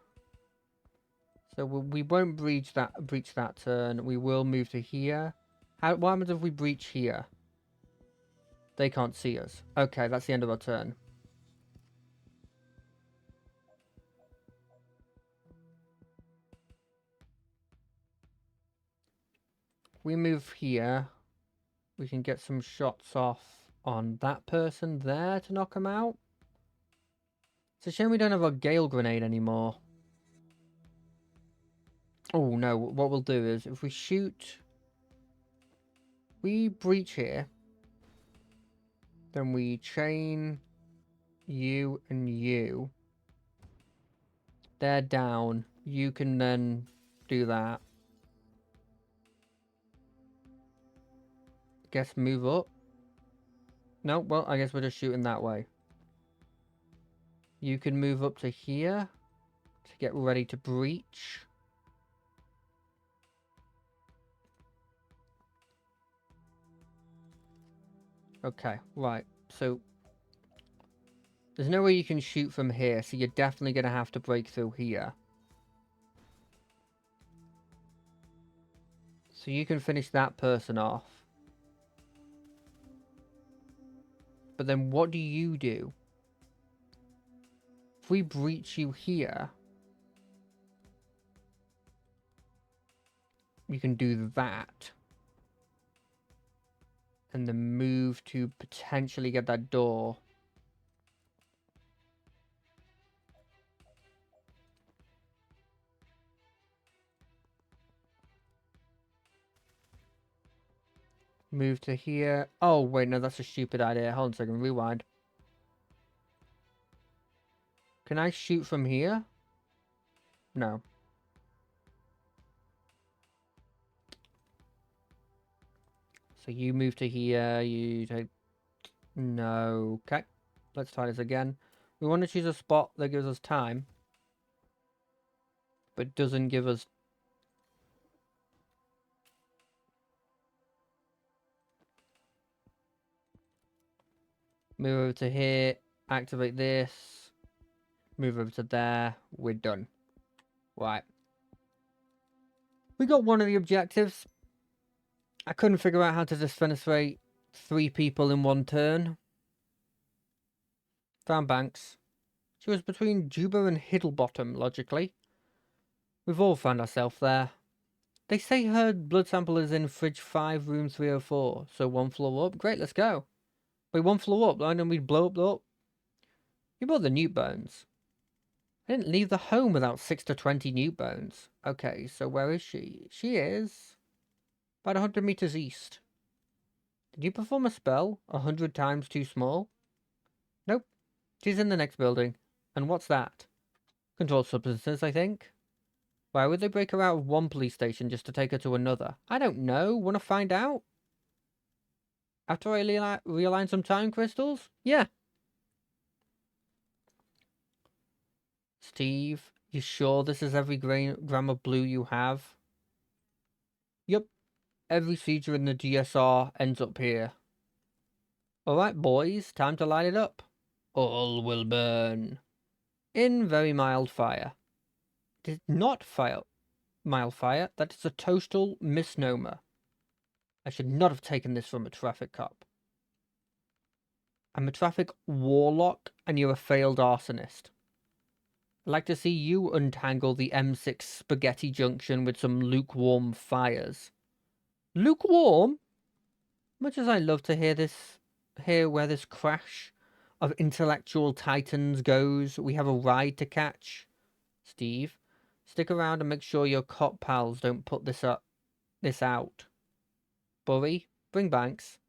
So we won't breach that turn. We will move to here. What happens if we breach here? They can't see us. Okay, that's the end of our turn. We move here. We can get some shots off on that person there to knock him out. It's a shame we don't have a gale grenade anymore. Oh no, what we'll do is if we shoot... We breach here. Then we chain you and you. They're down. You can then do that. Guess move up. No, well, I guess we're just shooting that way. You can move up to here to get ready to breach. Okay, right. So there's no way you can shoot from here, so you're definitely going to have to break through here. So you can finish that person off. But then what do you do? If we breach you here, you can do that. And then move to potentially get that door. Move to here. Oh, wait, no, that's a stupid idea. Hold on a second, rewind. Can I shoot from here? No. So you move to here, you take... No. Okay. Let's try this again. We want to choose a spot that gives us time. But doesn't give us... Move over to here. Activate this. Move over to there. We're done. Right. We got one of the objectives. I couldn't figure out how to disfenestrate 3 people in one turn. Found Banks. She was between Juba and Hiddlebottom, logically. We've all found ourselves there. They say her blood sample is in fridge 5, room 304, so 1 floor up. Great, let's go. Wait, 1 floor up, and then we'd blow up. You bought the newt bones. I didn't leave the home without 6 to 20 newt bones. Okay, so where is she? She is about 100 meters east. Did you perform a spell 100 times too small? Nope. She's in the next building. And what's that? Controlled substances, I think. Why would they break her out of one police station just to take her to another? I don't know. Want to find out? After I realign some time crystals? Yeah. Steve, you sure this is every gram of blue you have? Yup. Every seizure in the DSR ends up here. Alright, boys. Time to light it up. All will burn. In very mild fire. It is not mild fire. That is a total misnomer. I should not have taken this from a traffic cop. I'm a traffic warlock, and you're a failed arsonist. I'd like to see you untangle the M6 Spaghetti Junction with some lukewarm fires. Lukewarm? Much as I love to hear where this crash of intellectual titans goes, we have a ride to catch. Steve, stick around and make sure your cop pals don't put this out. Burry, bring Banks.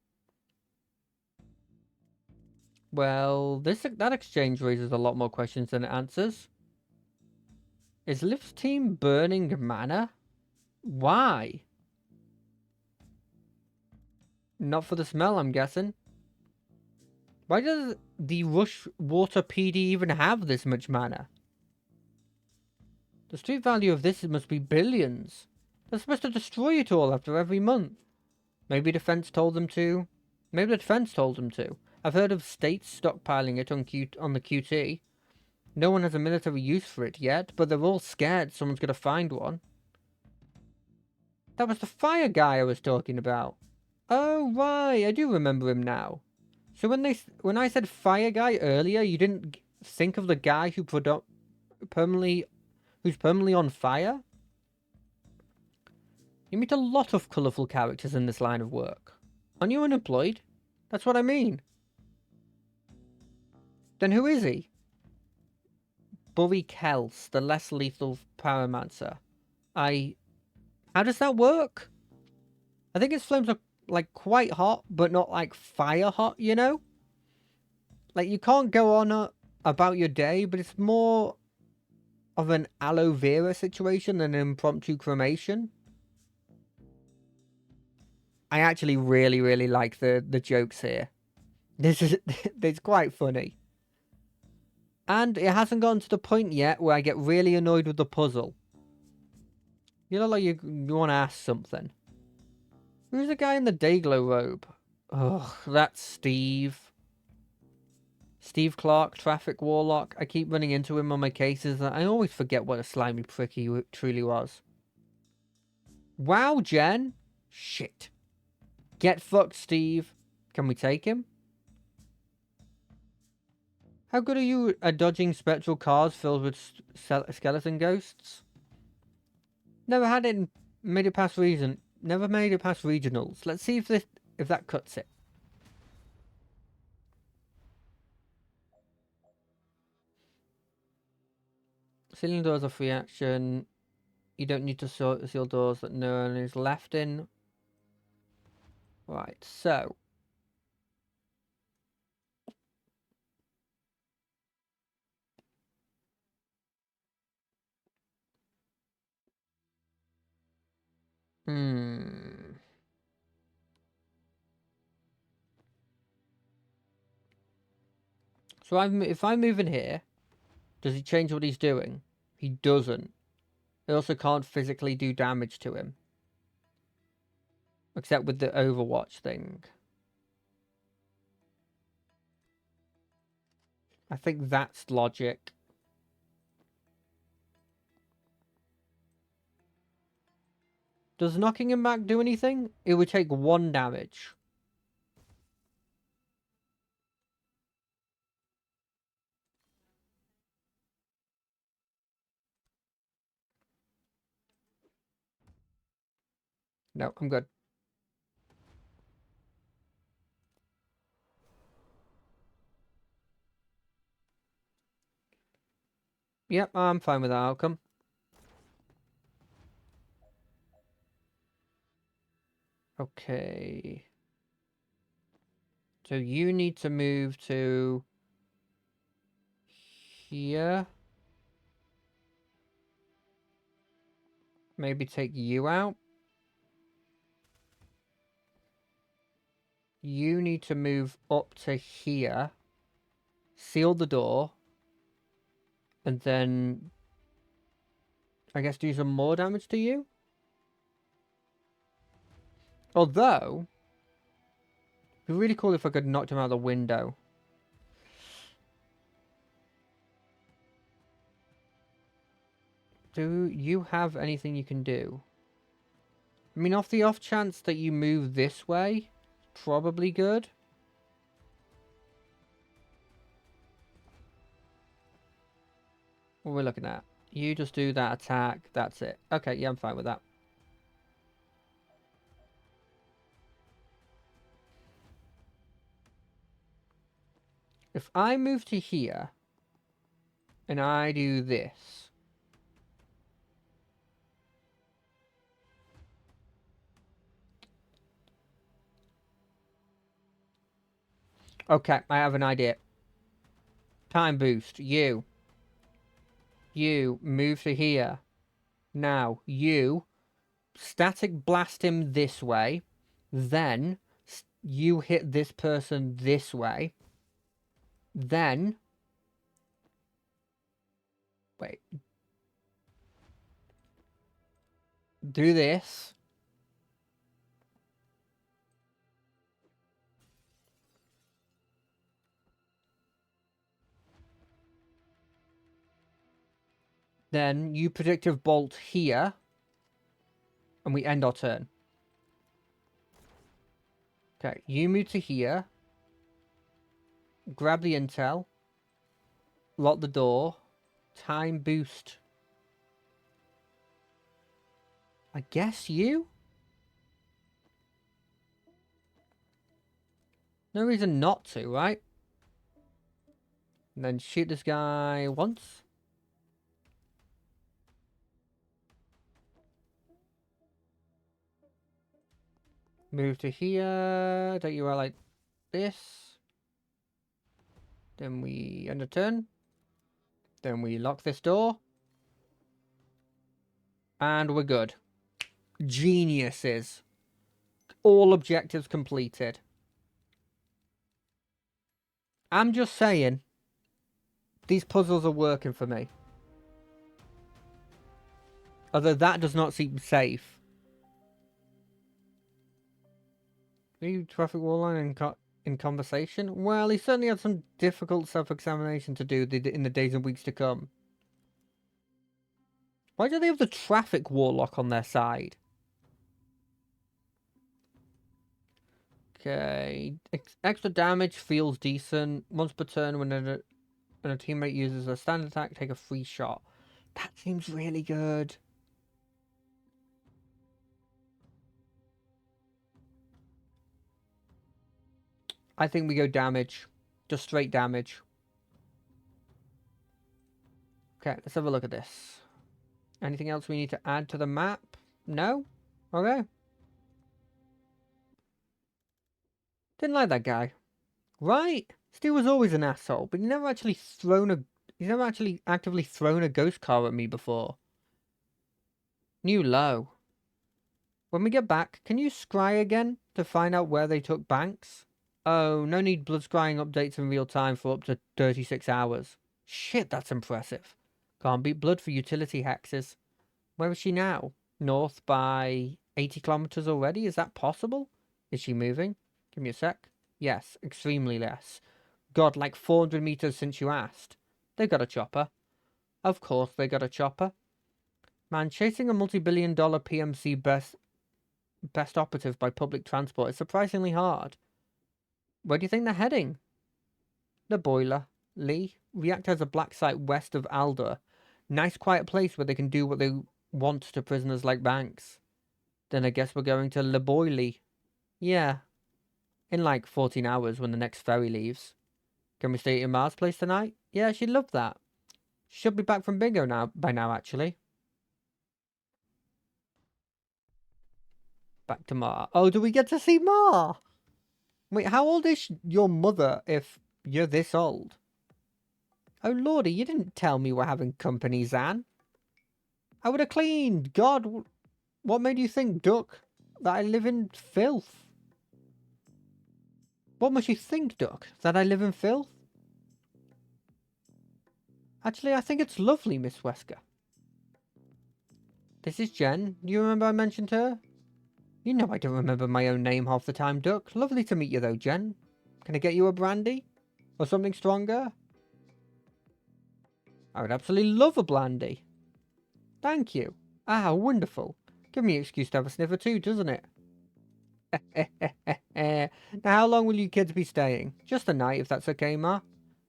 Well, that exchange raises a lot more questions than it answers. Is Liv's team burning mana? Why? Not for the smell, I'm guessing. Why does the Rush Water PD even have this much mana? The street value of this must be billions. They're supposed to destroy it all after every month. Maybe defense told them to. Maybe the defense told them to. I've heard of states stockpiling it on the QT. No one has a military use for it yet, but they're all scared someone's going to find one. That was the fire guy I was talking about. Oh, right. I do remember him now. So when I said fire guy earlier, you didn't think of the guy who who's permanently on fire? You meet a lot of colourful characters in this line of work. Aren't you unemployed? That's what I mean. Then who is he? Burry Kels, the less lethal pyromancer. How does that work? I think his flames are, like, quite hot, but not, like, fire hot, you know? Like, you can't go on about your day, but it's more of an aloe vera situation than an impromptu cremation. I actually really, really like the jokes here. This is it's quite funny. And it hasn't gotten to the point yet where I get really annoyed with the puzzle. You know, like you want to ask something. Who's the guy in the Dayglow robe? Ugh, that's Steve. Steve Clark, Traffic Warlock. I keep running into him on my cases, and I always forget what a slimy prick he truly was. Wow, Jen. Shit. Get fucked, Steve. Can we take him? How good are you at dodging spectral cars filled with skeleton ghosts? Never had it. Made it past Never made it past regionals. Let's see if that cuts it. Sealing doors are free action. You don't need to seal doors that no one is left in. Right, so. So if I move in here, does he change what he's doing? He doesn't. It also can't physically do damage to him. Except with the Overwatch thing. I think that's logic. Does knocking him back do anything? It would take 1 damage. No, I'm good. Yep, I'm fine with that outcome. Okay. So you need to move to here. Maybe take you out. You need to move up to here. Seal the door. And then, I guess, do some more damage to you? Although, it'd be really cool if I could knock him out the window. Do you have anything you can do? I mean, off the off chance that you move this way, probably good. What are we looking at? You just do that attack, that's it. Okay, yeah, I'm fine with that. If I move to here, and I do this... Okay, I have an idea. Time boost. You move to here. Now, you static blast him this way. Then, you hit this person this way. Then... Wait. Do this. Then, you predictive bolt here. And we end our turn. Okay, you move to here. Grab the intel. Lock the door. Time boost. I guess you? No reason not to, right? And then shoot this guy once. Move to here. Take you out like this. Then we end a turn. Then we lock this door. And we're good. Geniuses. All objectives completed. I'm just saying, these puzzles are working for me. Although that does not seem safe. Leave traffic wall line in conversation? Well, he certainly had some difficult self-examination to do in the days and weeks to come. Why do they have the traffic warlock on their side? Okay. Extra damage feels decent. Once per turn when a teammate uses a standard attack, take a free shot. That seems really good. I think we go damage. Just straight damage. Okay, let's have a look at this. Anything else we need to add to the map? No? Okay. Didn't like that guy. Right? Stu was always an asshole, but he's never actually actively thrown a ghost car at me before. New low. When we get back, can you scry again to find out where they took Banks? Oh, no need blood scrying updates in real time for up to 36 hours. Shit, that's impressive. Can't beat blood for utility hexes. Where is she now? North by 80 kilometers already? Is that possible? Is she moving? Give me a sec. Yes, extremely less. God, like 400 meters since you asked. They got a chopper. Of course they got a chopper. Man, chasing a multi-billion-dollar PMC best operative by public transport is surprisingly hard. Where do you think they're heading? The boiler. Lee, reactor has a black site west of Alder. Nice quiet place where they can do what they want to prisoners like Banks. Then I guess we're going to Le Boily. Yeah. In like 14 hours when the next ferry leaves. Can we stay at your Mars place tonight? Yeah, she'd love that. Should be back from bingo by now, actually. Back to Ma. Oh, do we get to see Ma? Wait, how old is your mother if you're this old? Oh, lordy, you didn't tell me we're having company, Zan. I would have cleaned. God, what made you think, Duck, that I live in filth? What must you think, Duck, that I live in filth? Actually, I think it's lovely, Miss Wesker. This is Jen. Do you remember I mentioned her? You know I don't remember my own name half the time, Duck. Lovely to meet you, though, Jen. Can I get you a brandy? Or something stronger? I would absolutely love a brandy. Thank you. Ah, wonderful. Give me an excuse to have a sniffer too, doesn't it? Now, how long will you kids be staying? Just a night, if that's okay, Ma.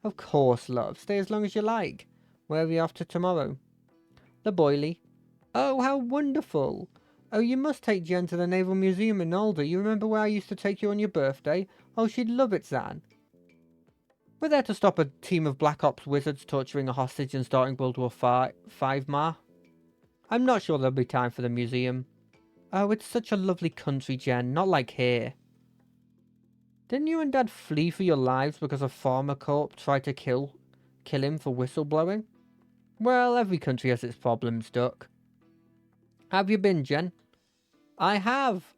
Of course, love. Stay as long as you like. Where are we off to tomorrow? The Boily. Oh, how wonderful. Oh, you must take Jen to the Naval Museum in Alder. You remember where I used to take you on your birthday? Oh, she'd love it, Zan. We're there to stop a team of Black Ops wizards torturing a hostage and starting World War V, Ma. I'm not sure there'll be time for the museum. Oh, it's such a lovely country, Jen. Not like here. Didn't you and Dad flee for your lives because a farmer corp tried to kill him for whistleblowing? Well, every country has its problems, Duck. Have you been, Jen? I have.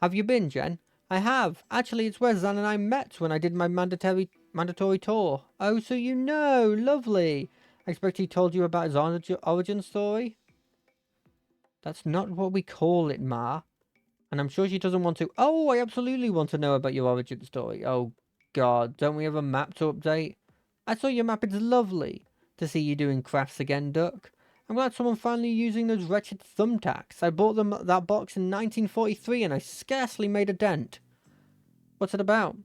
Have you been, Jen? I have. Actually, it's where Zan and I met when I did my mandatory tour. Oh, so you know. Lovely. I expect he told you about his origin story? That's not what we call it, Ma. And I'm sure she doesn't want to. Oh, I absolutely want to know about your origin story. Oh, God. Don't we have a map to update? I saw your map. It's lovely to see you doing crafts again, Duck. I'm glad someone finally using those wretched thumbtacks. I bought them that box in 1943 and I scarcely made a dent. What's it about?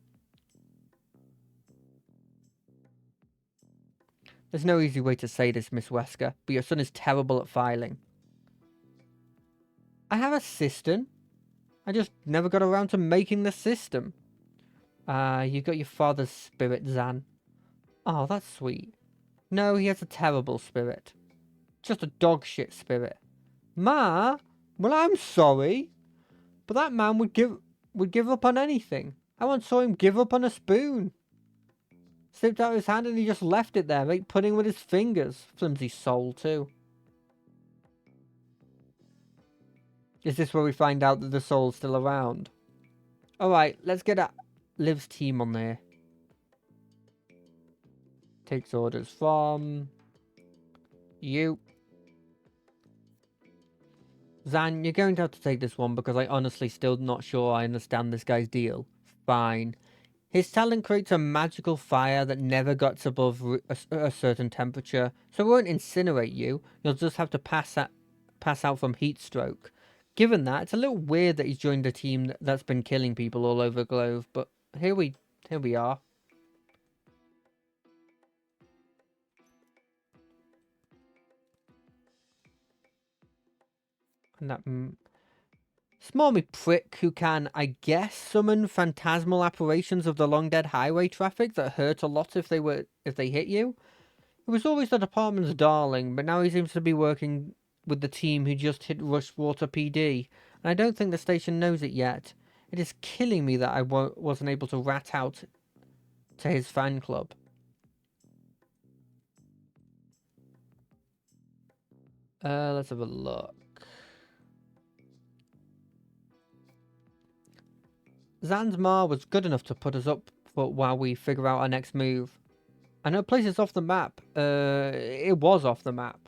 There's no easy way to say this, Miss Wesker, but your son is terrible at filing. I have a system. I just never got around to making the system. You got your father's spirit, Zan. Oh, that's sweet. No, he has a terrible spirit. Just a dog shit spirit. Ma? Well, I'm sorry. But that man would give up on anything. I once saw him give up on a spoon. Slipped out of his hand and he just left it there, ate pudding with his fingers. Flimsy soul, too. Is this where we find out that the soul's still around? Alright, let's get Liv's team on there. Takes orders from... you. Zan, you're going to have to take this one because I honestly still not sure I understand this guy's deal. Fine. His talent creates a magical fire that never gets above a certain temperature, so it won't incinerate you. You'll just have to pass out from heat stroke. Given that, it's a little weird that he's joined a team that's been killing people all over the globe, but here we are. And that smarmy prick who can, I guess, summon phantasmal apparitions of the long-dead highway traffic that hurt a lot if they hit you. It was always the department's darling, but now he seems to be working with the team who just hit Rushwater PD, and I don't think the station knows it yet. It is killing me that I wasn't able to rat out to his fan club. Let's have a look. Zanzmar was good enough to put us up for while we figure out our next move. I know places off the map. It was off the map.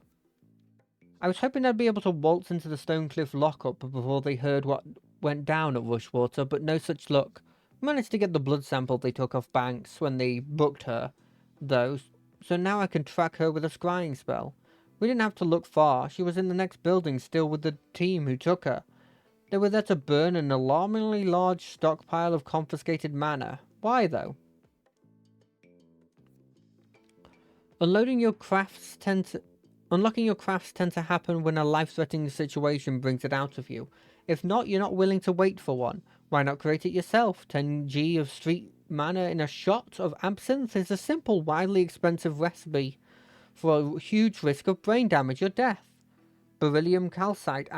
I was hoping I'd be able to waltz into the Stonecliff lockup before they heard what went down at Rushwater, but no such luck. Managed to get the blood sample they took off Banks when they booked her, though, so now I can track her with a scrying spell. We didn't have to look far. She was in the next building still with the team who took her. They were there to burn an alarmingly large stockpile of confiscated mana. Why, though? Unloading your crafts Unlocking your crafts tend to happen when a life-threatening situation brings it out of you. If not, you're not willing to wait for one. Why not create it yourself? 10g of street mana in a shot of absinthe is a simple, wildly expensive recipe for a huge risk of brain damage or death. Beryllium calcite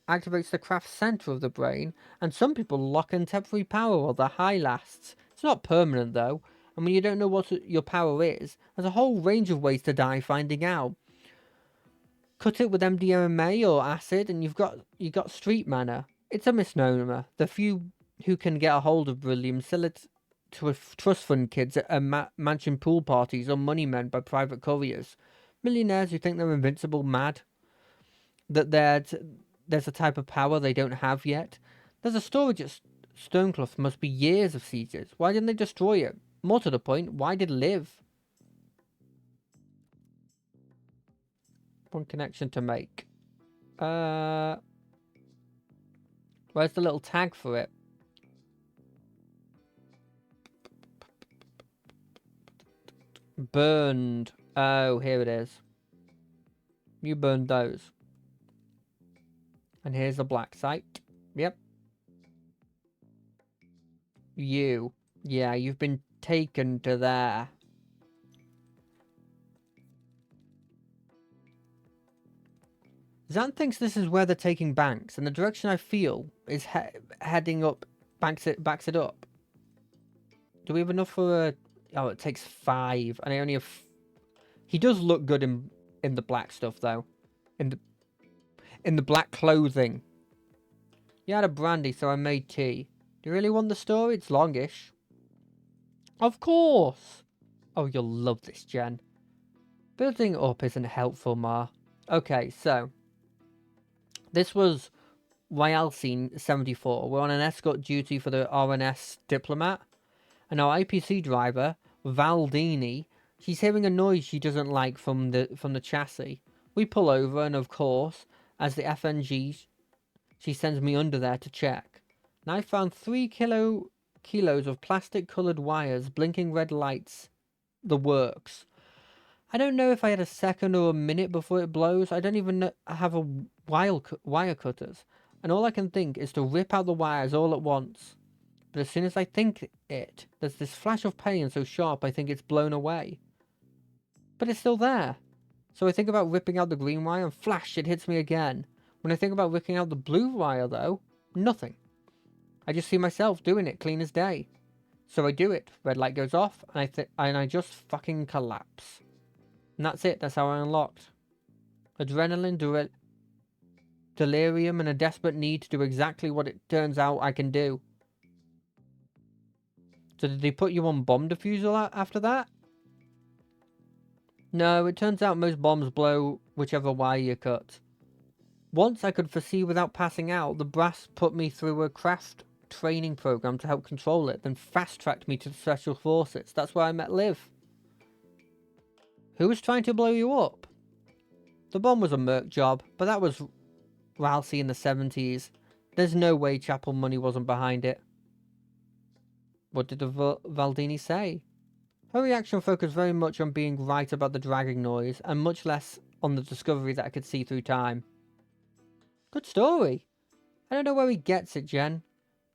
activates the craft's center of the brain, and some people lock in temporary power while the high lasts. It's not permanent, though, and when you don't know what your power is, there's a whole range of ways to die finding out. Cut it with MDMA or acid, and you got street mana. It's a misnomer. The few who can get a hold of beryllium sell it to trust fund kids at mansion pool parties or money men by private couriers. Millionaires who think they're invincible mad. That there's a type of power they don't have yet. There's a storage at Stonecliff must be years of sieges. Why didn't they destroy it? More to the point, why did Liv? One connection to make. Where's the little tag for it? Burned. Oh, here it is. You burned those. And here's the black site. Yep. You. Yeah, you've been taken to there. Zan thinks this is where they're taking Banks, and the direction I feel is heading up backs it up. Do we have enough for a... Oh, it takes 5, and I only have... He does look good in the black stuff, though. In the black clothing. You had a brandy, so I made tea. Do you really want the story? It's longish. Of course! Oh, you'll love this, Jen. Building up isn't helpful, Ma. Okay, so... This was Ryalcine 74. We're on an escort duty for the RNS diplomat. And our IPC driver, Valdini, she's hearing a noise she doesn't like from the chassis. We pull over, and of course, as the FNG, she sends me under there to check. And I found 3 kilos of plastic-coloured wires, blinking red lights, the works. I don't know if I had a second or a minute before it blows. I don't even have a wire cutters. And all I can think is to rip out the wires all at once. But as soon as I think it, there's this flash of pain so sharp I think it's blown away. But it's still there. So I think about ripping out the green wire and flash, it hits me again. When I think about ripping out the blue wire though, nothing. I just see myself doing it clean as day. So I do it. Red light goes off and I just fucking collapse. And that's it. That's how I unlocked. Adrenaline, delirium, and a desperate need to do exactly what it turns out I can do. So did they put you on bomb defusal after that? No, it turns out most bombs blow whichever wire you cut. Once I could foresee without passing out, the brass put me through a craft training program to help control it, then fast-tracked me to the Special Forces. That's where I met Liv. Who was trying to blow you up? The bomb was a merc job, but that was Ralsei in the 70s. There's no way Chapel money wasn't behind it. What did the Valdini say? Her reaction focused very much on being right about the dragging noise, and much less on the discovery that I could see through time. Good story. I don't know where he gets it, Jen.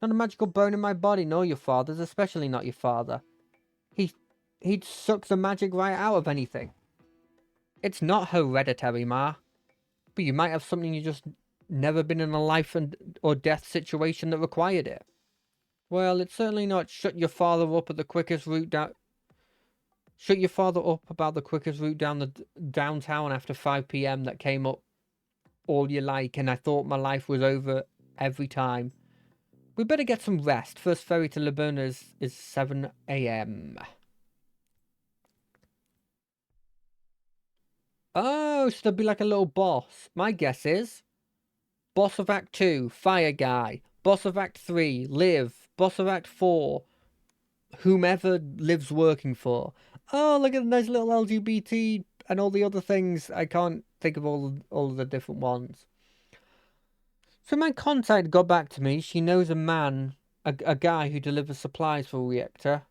Not a magical bone in my body, nor your father's, especially not your father. He'd suck the magic right out of anything. It's not hereditary, Ma. But you might have something you just never been in a life or death situation that required it. Well, it's certainly not shut your father up at the quickest route down. Shut your father up about the quickest route down the downtown after 5 p.m. that came up all you like, and I thought my life was over every time. We better get some rest. First ferry to Liburna is 7 a.m. Oh, should there be like a little boss? My guess is boss of Act 2, Fire Guy. Boss of Act 3, Liv. Boss of Act 4, whomever Liv's working for. Oh, look at the nice little LGBT and all the other things. I can't think of all the different ones. So my contact got back to me. She knows a man, a guy who delivers supplies for Reactor.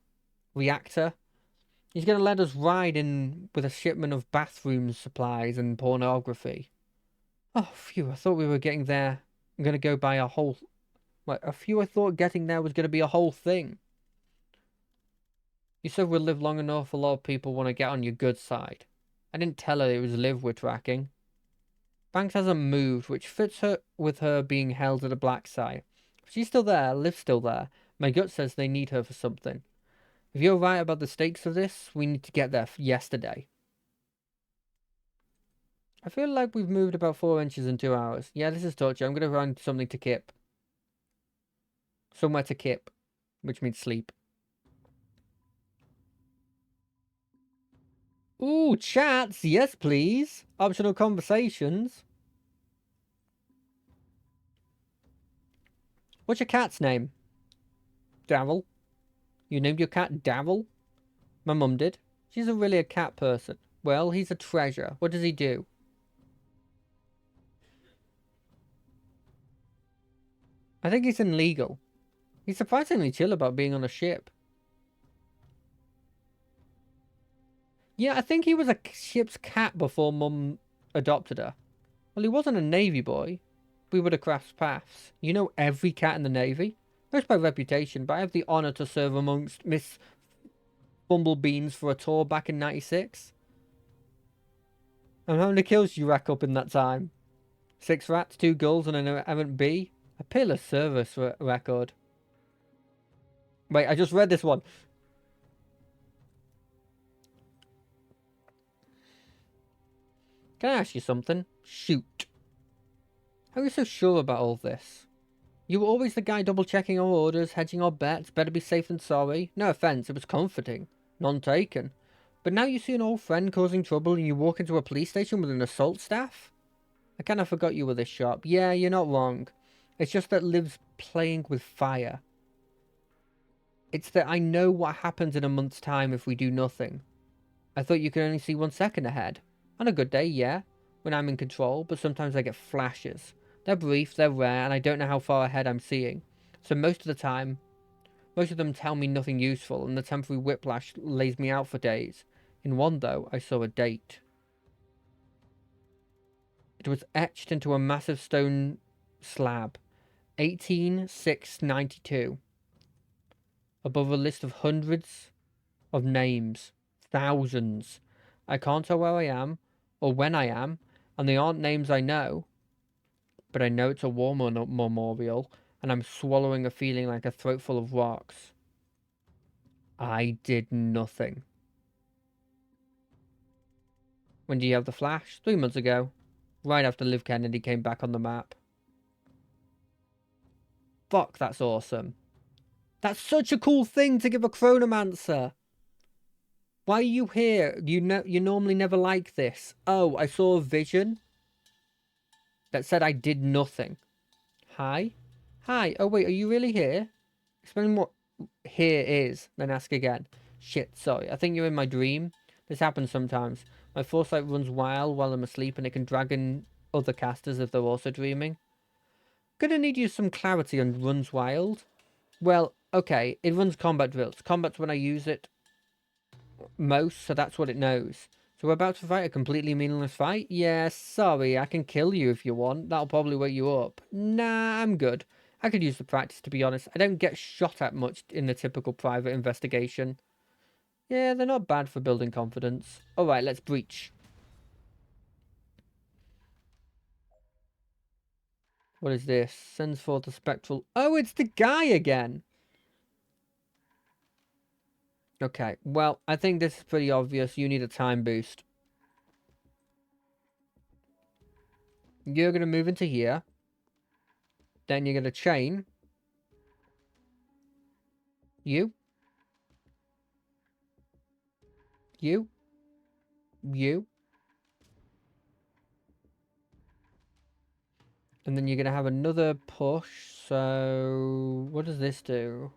He's going to let us ride in with a shipment of bathroom supplies and pornography. Oh, phew, I thought we were getting there. I'm going to go buy a whole... I thought getting there was going to be a whole thing. You said we'll live long enough, a lot of people want to get on your good side. I didn't tell her it was Liv we're tracking. Banks hasn't moved, which fits her with her being held at a black site. If she's still there, Liv's still there. My gut says they need her for something. If you're right about the stakes of this, we need to get there yesterday. I feel like we've moved about 4 inches in 2 hours. Yeah, this is torture. I'm going to find something to kip. Somewhere to kip, which means sleep. Ooh, chats. Yes, please. Optional conversations. What's your cat's name? Daryl. You named your cat Daryl? My mum did. She's not really a cat person. Well, he's a treasure. What does he do? I think he's in legal. He's surprisingly chill about being on a ship. Yeah, I think he was a ship's cat before Mum adopted her. Well, he wasn't a Navy boy. We would have crossed paths. You know every cat in the Navy? Not by reputation, but I have the honour to serve amongst Miss Bumblebeans for a tour back in 96. And how many kills did you rack up in that time? 6 rats, 2 gulls, and an errant bee? A peerless service record. Wait, I just read this one. Can I ask you something? Shoot. How are you so sure about all this? You were always the guy double-checking our orders, hedging our bets, better be safe than sorry. No offence, it was comforting. None taken. But now you see an old friend causing trouble and you walk into a police station with an assault staff? I kind of forgot you were this sharp. Yeah, you're not wrong. It's just that Liv's playing with fire. It's that I know what happens in a month's time if we do nothing. I thought you could only see 1 second ahead. On a good day, yeah. when I'm in control, but sometimes I get flashes. They're brief, they're rare, and I don't know how far ahead I'm seeing. So most of the time, most of them tell me nothing useful, and the temporary whiplash lays me out for days. In one, though, I saw a date. It was etched into a massive stone slab. 18692. Above a list of hundreds of names. Thousands. I can't tell where I am, or when I am, and they aren't names I know. But I know it's a war memorial, and I'm swallowing a feeling like a throat full of rocks. I did nothing. When did you have the flash? 3 months ago. Right after Liv Kennedy came back on the map. Fuck, that's awesome. That's such a cool thing to give a chronomancer. Why are you here? You normally never like this. Oh, I saw a vision that said I did nothing. Hi? Hi. Oh, wait, are you really here? Explain what here is, then ask again. Shit, sorry. I think you're in my dream. This happens sometimes. My foresight runs wild while I'm asleep, and it can drag in other casters if they're also dreaming. Gonna need you some clarity on runs wild. Well, okay, it runs combat drills. Combat's when I use it most, so that's what it knows. So we're about to fight a completely meaningless fight? Yeah, sorry, I can kill you if you want. That'll probably wake you up. Nah, I'm good. I could use the practice, to be honest. I don't get shot at much in the typical private investigation. Yeah, they're not bad for building confidence. Alright, let's breach. What is this? Sends forth a spectral... Oh, it's the guy again! Okay, well, I think this is pretty obvious. You need a time boost. You're going to move into here. Then you're going to chain. You. You. You. And then you're going to have another push. So, what does this do?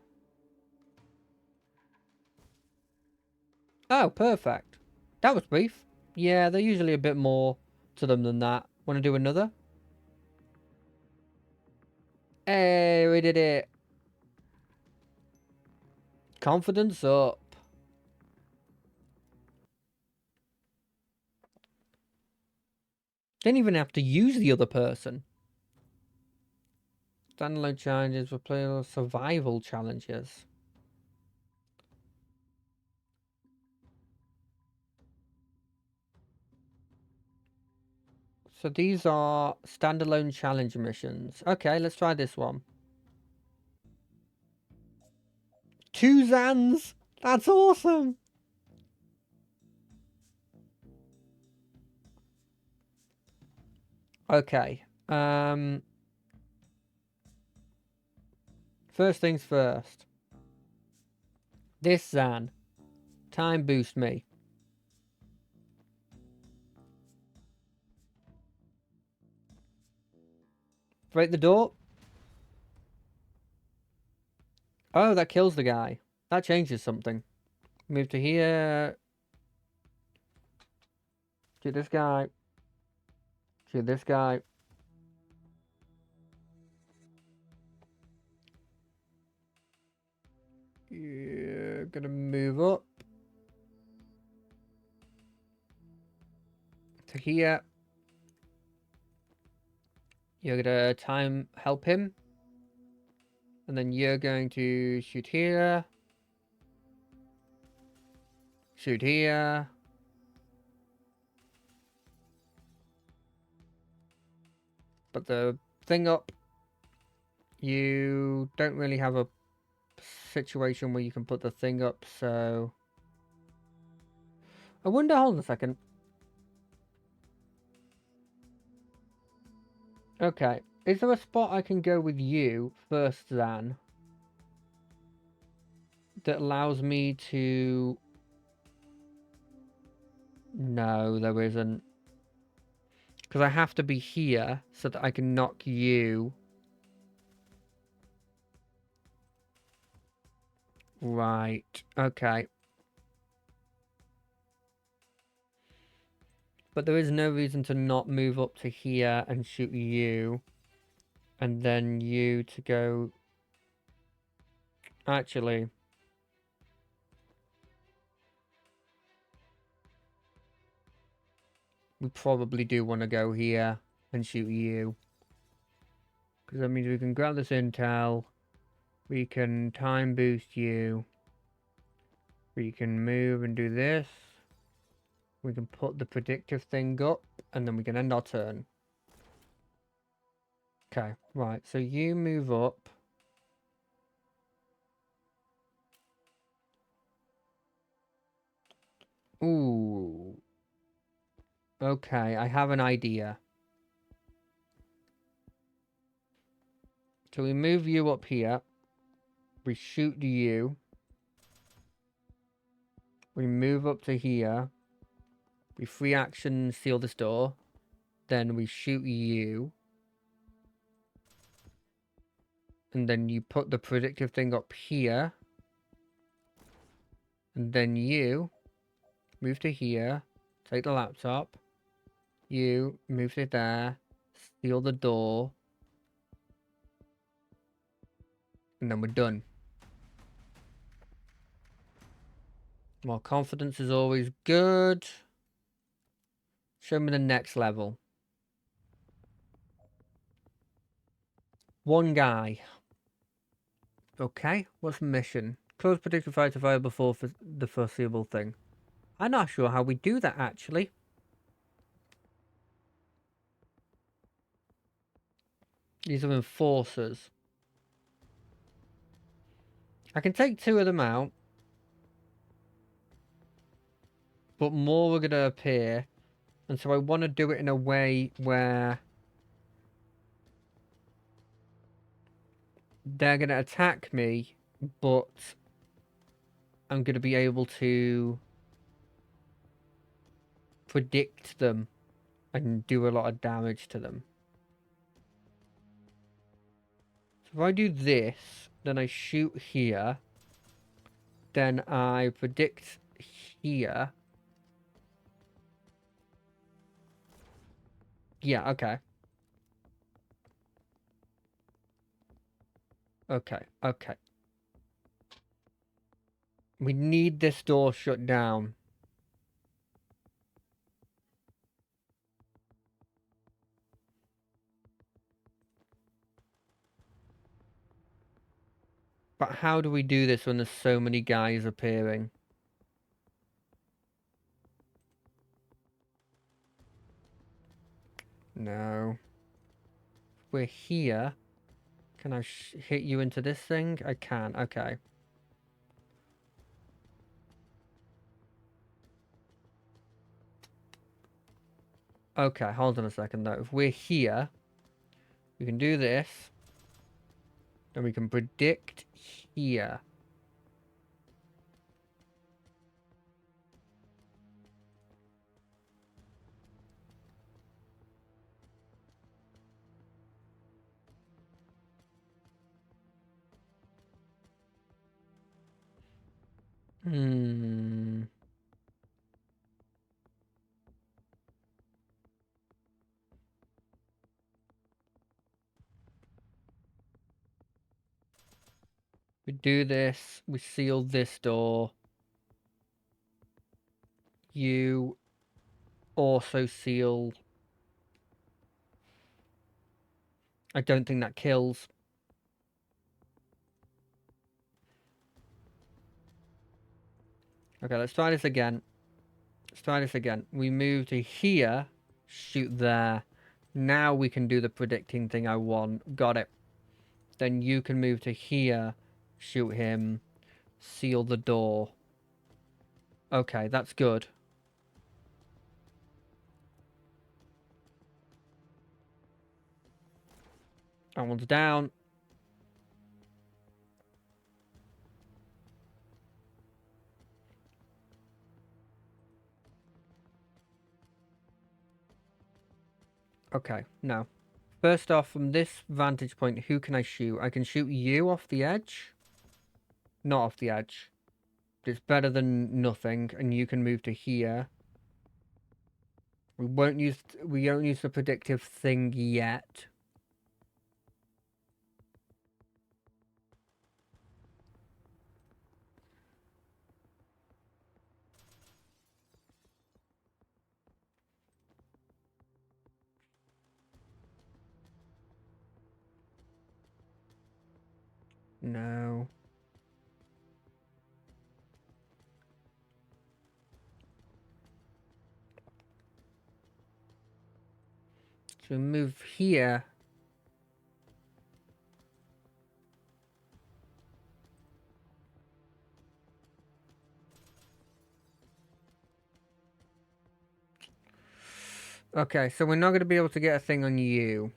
Oh, perfect. That was brief. Yeah, they're usually a bit more to them than that. Want to do another? Hey, we did it. Confidence up. Didn't even have to use the other person. Standalone challenges, replayable survival challenges. So these are standalone challenge missions. Okay, let's try this one. 2 Zans! That's awesome! Okay. First things first. This Zan. Time boost me. Break the door. Oh, that kills the guy. That changes something. Move to here. Shoot this guy. Shoot this guy. Yeah, gonna move up. To here. You're gonna time help him. And then you're going to shoot here. Shoot here. But the thing up, you don't really have a situation where you can put the thing up, so... I wonder, hold on a second. Okay, is there a spot I can go with you first, Zan, that allows me to... No, there isn't. Because I have to be here so that I can knock you. Right, okay. But there is no reason to not move up to here and shoot you. And then you to go... Actually... We probably do want to go here and shoot you. Because that means we can grab this intel. We can time boost you. We can move and do this. We can put the predictive thing up. And then we can end our turn. Okay, right. So you move up. Ooh. Okay, I have an idea. So we move you up here. We shoot you. We move up to here. We free action seal this door. Then we shoot you. And then you put the predictive thing up here. And then you move to here. Take the laptop. You move to there. Seal the door. And then we're done. More confidence is always good. Show me the next level. One guy. Okay, what's the mission? Close predictive fire to fire before the foreseeable thing. I'm not sure how we do that, actually. These are enforcers. I can take 2 of them out. But more are going to appear. And so I want to do it in a way where they're going to attack me, but I'm going to be able to predict them and do a lot of damage to them. So if I do this, then I shoot here, then I predict here. Yeah, okay. Okay. We need this door shut down. But how do we do this when there's so many guys appearing? No. We're here. Can I hit you into this thing? I can. Okay. Okay, hold on a second though. If we're here, we can do this. Then we can predict here. We do this. We seal this door. You also seal... I don't think that kills. Okay, let's try this again. We move to here, shoot there. Now we can do the predicting thing I want. Got it. Then you can move to here, shoot him, seal the door. Okay, that's good. That one's down. Okay, now. First off, from this vantage point, who can I shoot? I can shoot you off the edge. Not off the edge. It's better than nothing, and you can move to here. We don't use the predictive thing yet. No. So we move here. Okay, so we're not going to be able to get a thing on you.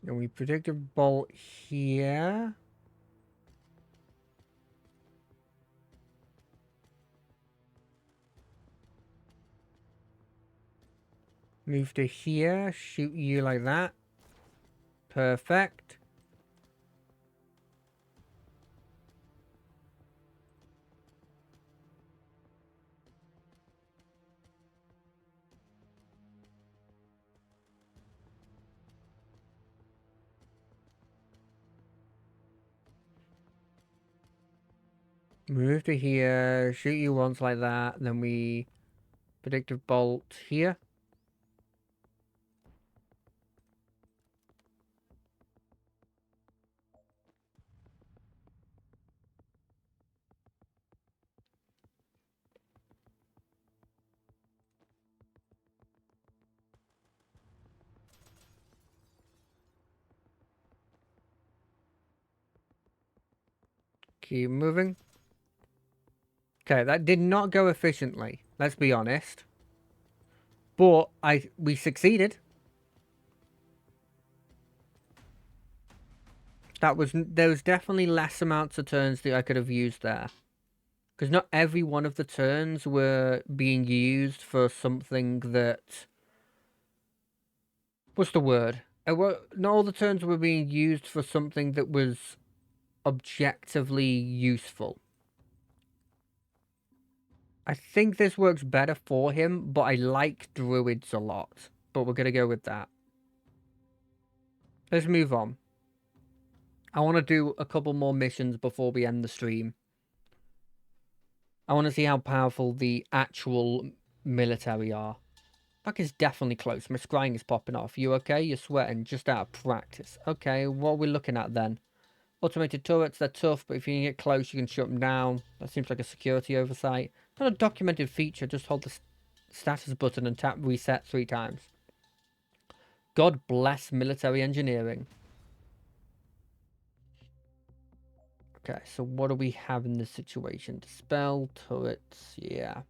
And we predictive bolt here. Move to here. Shoot you like that. Perfect. Move to here. Shoot you once like that. Then we predictive bolt here. Keep moving. Okay, that did not go efficiently. Let's be honest. But we succeeded. There was definitely less amounts of turns that I could have used there. Because not every one of the turns were being used for something that... What's the word? Not all the turns were being used for something that was objectively useful. I think this works better for him, but I like druids a lot. But we're going to go with that. Let's move on. I want to do a couple more missions before we end the stream. I want to see how powerful the actual military are. That is definitely close. My scrying is popping off. You okay? You're sweating just out of practice. Okay, what are we looking at then? Automated turrets, they're tough, but if you can get close, you can shut them down. That seems like a security oversight. Not a documented feature, just hold the status button and tap reset 3 times. God bless military engineering. Okay, so what do we have in this situation? Dispel, turrets, yeah.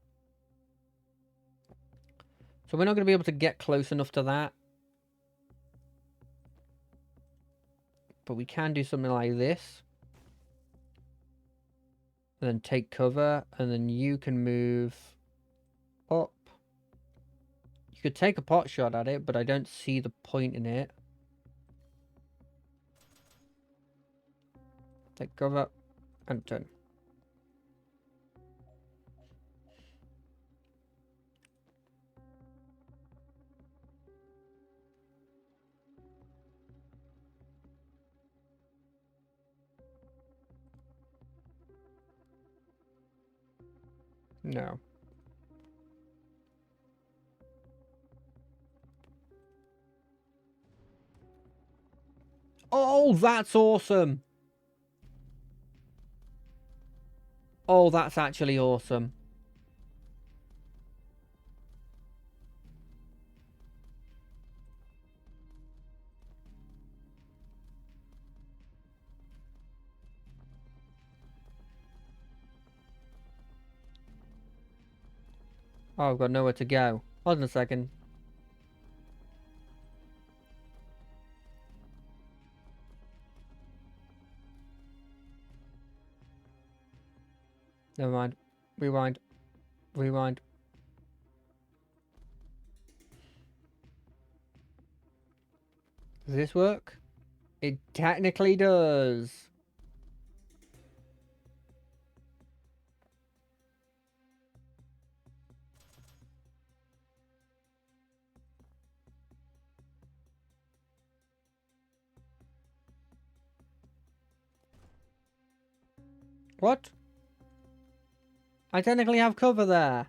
So we're not going to be able to get close enough to that. But we can do something like this. And then take cover, and then you can move up. You could take a pot shot at it, but I don't see the point in it. Take cover, and turn. No. Oh, that's awesome! Oh, that's actually awesome. Oh, I've got nowhere to go. Hold on a second. Never mind. Rewind. Rewind. Does this work? It technically does. What? I technically have cover there.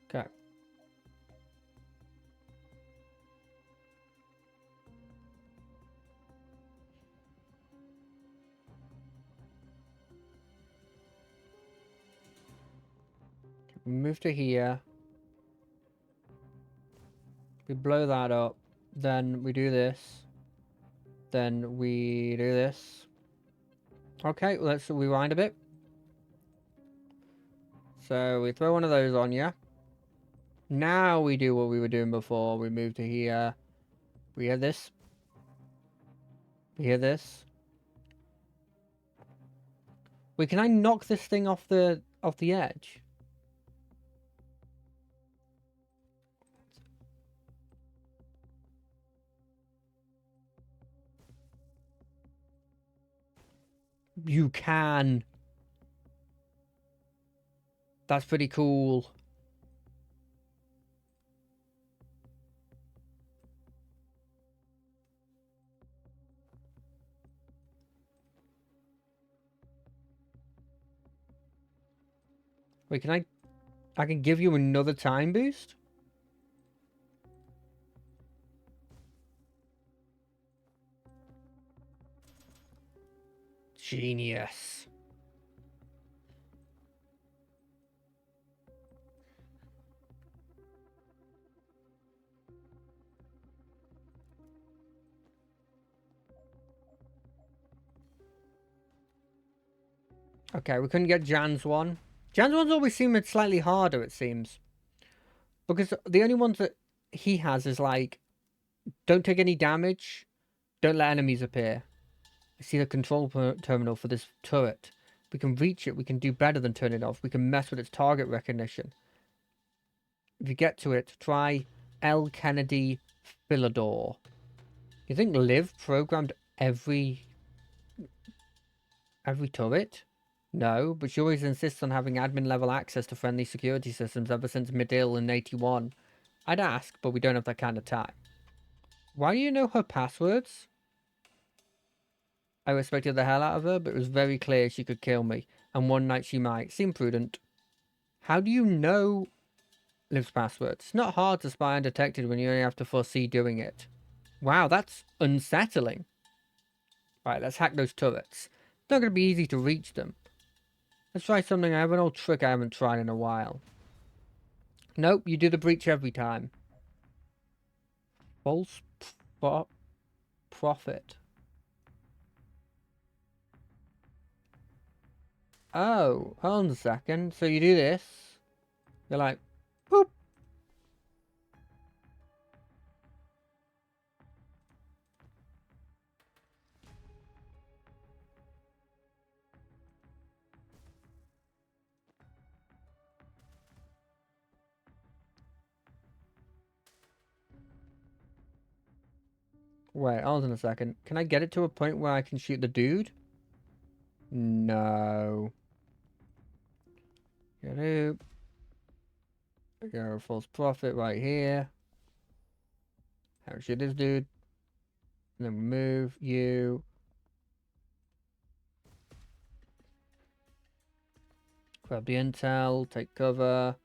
Okay. We move to here. We blow that up. Then we do this. Then we do this. Okay, let's rewind a bit. So we throw one of those on you. Now we do what we were doing before. We move to here. We hear this. We hear this. Wait, can I knock this thing off the edge? You can. That's pretty cool. Wait, can I can give you another time boost? Genius. Okay, we couldn't get Jan's one. Jan's one's always seemed slightly harder, it seems. Because the only ones that he has is like, don't take any damage, don't let enemies appear. I see the control terminal for this turret. We can reach it, we can do better than turn it off. We can mess with its target recognition. If you get to it, try L. Kennedy Philidor. You think Liv programmed every turret? No, but she always insists on having admin level access to friendly security systems ever since Midil in 81. I'd ask, but we don't have that kind of time. Why do you know her passwords? I respected the hell out of her, but it was very clear she could kill me, and one night she might. Seemed prudent. How do you know Liv's passwords? It's not hard to spy undetected when you only have to foresee doing it. Wow, that's unsettling. Right, let's hack those turrets. It's not going to be easy to reach them. Let's try something. I have an old trick I haven't tried in a while. Nope, you do the breach every time. False profit. Oh, hold on a second. So you do this. You're like, boop. Wait, hold on a second. Can I get it to a point where I can shoot the dude? No. Get it. Go false profit right here. How shoot this dude? And then move you. Grab the intel. Take cover.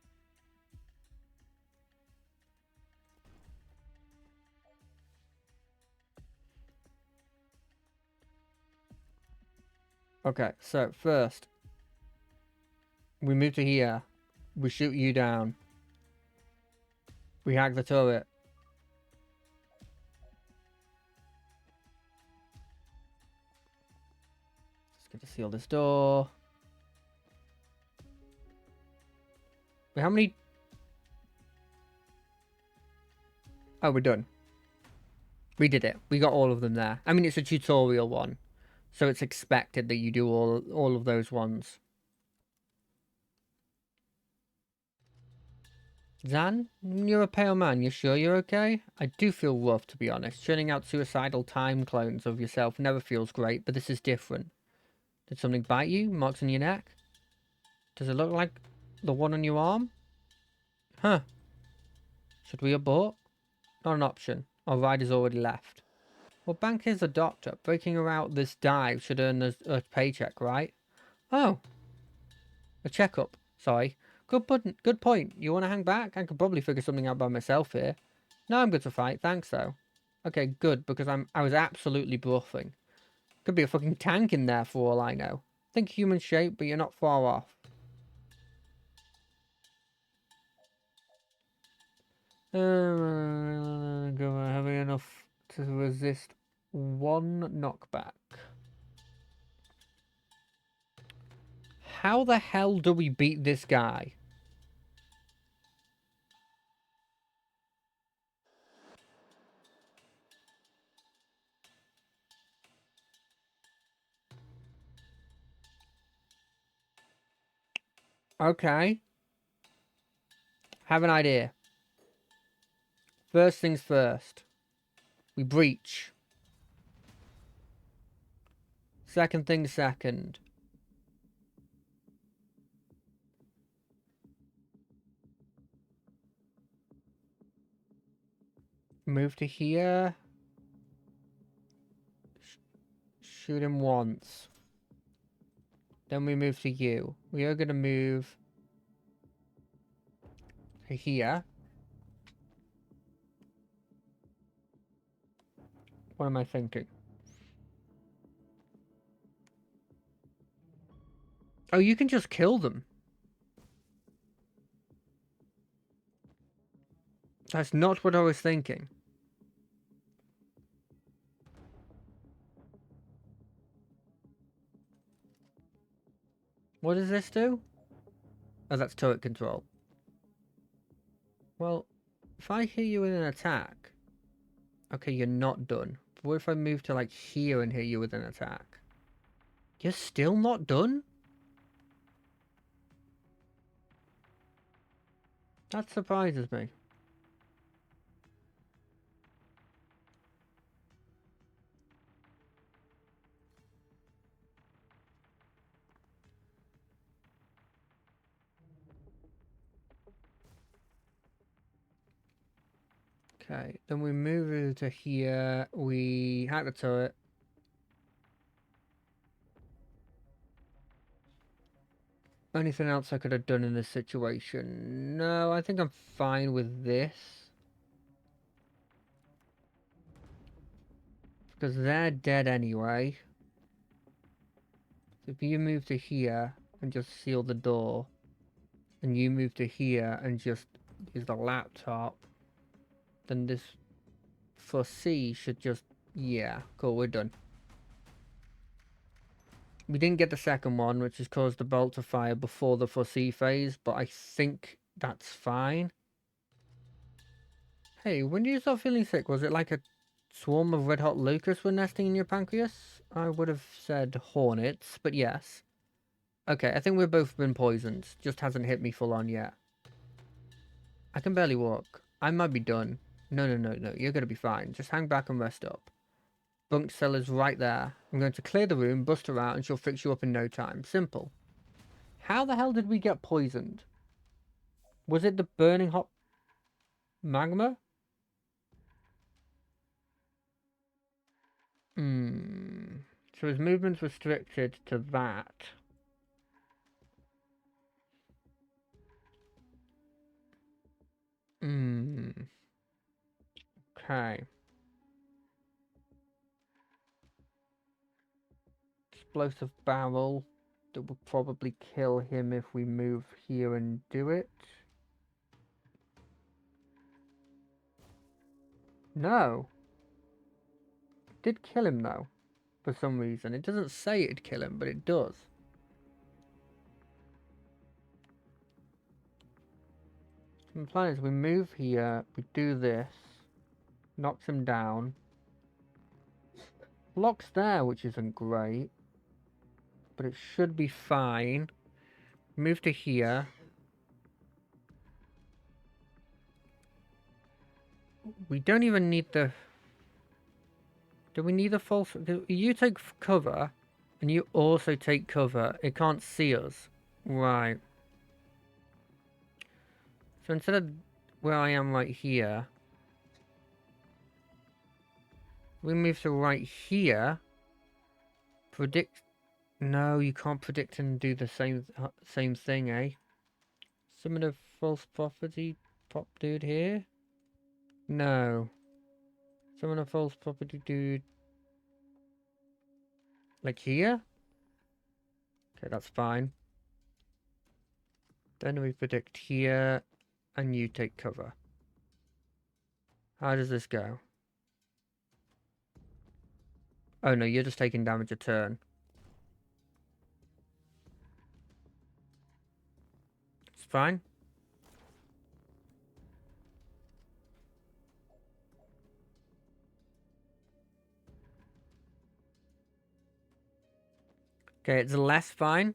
Okay, so first, we move to here. We shoot you down. We hack the turret. Just get to seal this door. Wait, how many? Oh, we're done. We did it. We got all of them there. I mean, it's a tutorial one, so it's expected that you do all of those ones. Zan, you're a pale man. You sure you're okay? I do feel rough, to be honest. Churning out suicidal time clones of yourself never feels great, but this is different. Did something bite you? Marks on your neck? Does it look like the one on your arm? Huh. Should we abort? Not an option. Our rider's already left. Well, Bank is a doctor. Breaking her out this dive should earn us a paycheck, right? Oh, a checkup. Sorry. Good point. You want to hang back? I could probably figure something out by myself here. No, I'm good to fight. Thanks, though. Okay, good, because I was absolutely bluffing. Could be a fucking tank in there for all I know. Think human shape, but you're not far off. Having enough to resist one knockback. How the hell do we beat this guy? Okay. Have an idea. First things first. We breach. Second things second. Move to here. Shoot him once. Then we move to you. We are going to move to here. What am I thinking? Oh, you can just kill them. That's not what I was thinking. What does this do? Oh, that's turret control. Well, if I hit you with an attack... Okay, you're not done. But what if I move to, like, here and hit you with an attack? You're still not done? That surprises me. Okay, then we move it to here. We hack the turret. Anything else I could have done in this situation? No, I think I'm fine with this. Because they're dead anyway. So if you move to here and just seal the door, and you move to here and just use the laptop, then this for C should just... Yeah, cool, we're done. We didn't get the second one, which has caused the bolt to fire before the foresee phase, but I think that's fine. Hey, when did you start feeling sick? Was it like a swarm of red-hot locusts were nesting in your pancreas? I would have said hornets, but yes. Okay, I think we've both been poisoned. Just hasn't hit me full on yet. I can barely walk. I might be done. No, you're gonna be fine. Just hang back and rest up. Bunk cellar's right there. I'm going to clear the room, bust her out, and she'll fix you up in no time. Simple. How the hell did we get poisoned? Was it the burning hot magma? So his movement's restricted to that. Okay. Explosive barrel. That will probably kill him if we move here and do it. No. It did kill him, though. For some reason. It doesn't say it'd kill him, but it does. The plan is we move here, we do this. Knocks him down. Block's there, which isn't great. But it should be fine. Move to here. We don't even need the... Do we need a false... You take cover, and you also take cover. It can't see us. Right. So instead of where I am right here, we move to right here. Predict... No, you can't predict and do the same thing, eh? Summon a false property pop dude here? No. Summon a false property dude... Like here? Okay, that's fine. Then we predict here, and you take cover. How does this go? Oh no, you're just taking damage a turn. It's fine. Okay, it's less fine.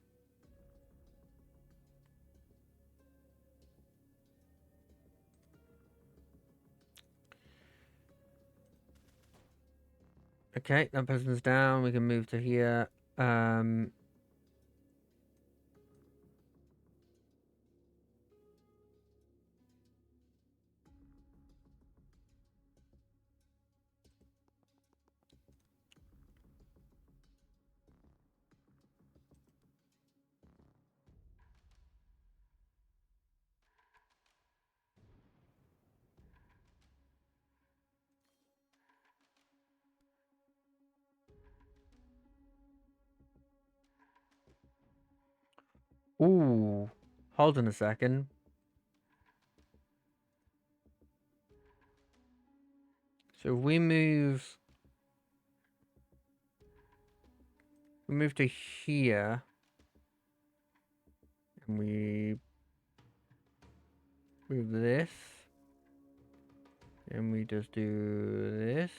Okay, that person's down. We can move to here. Ooh. Hold on a second. So we move to here. And we move this. And we just do this.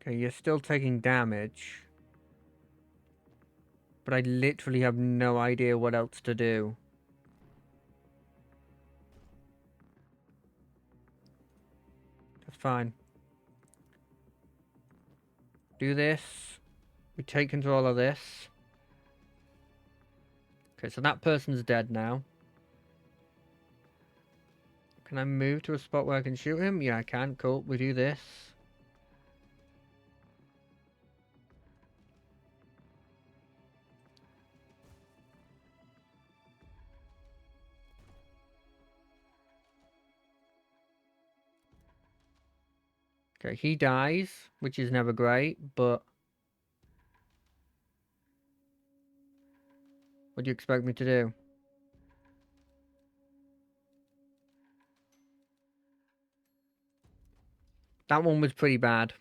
Okay, you're still taking damage. But I literally have no idea what else to do. That's fine. Do this. We take control of this. Okay, so that person's dead now. Can I move to a spot where I can shoot him? Yeah, I can. Cool. We do this. Okay, he dies, which is never great, but... What do you expect me to do? That one was pretty bad.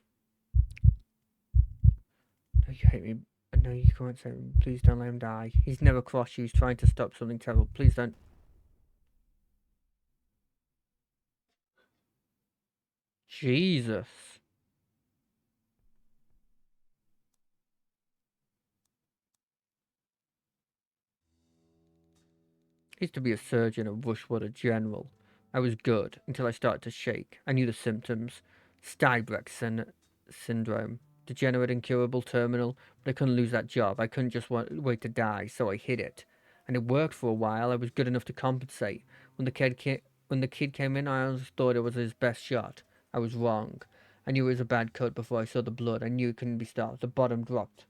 No, you hate me. No, you can't say, please don't let him die. He's never crossed you. He's trying to stop something terrible. Please don't. Jesus. I used to be a surgeon at Rushwood, a general. I was good until I started to shake. I knew the symptoms. Steinbeck syndrome. Degenerate, incurable, terminal. But I couldn't lose that job. I couldn't just wait to die, so I hid it. And it worked for a while. I was good enough to compensate. When the kid came in, I always thought it was his best shot. I was wrong. I knew it was a bad cut before I saw the blood. I knew it couldn't be stopped. The bottom dropped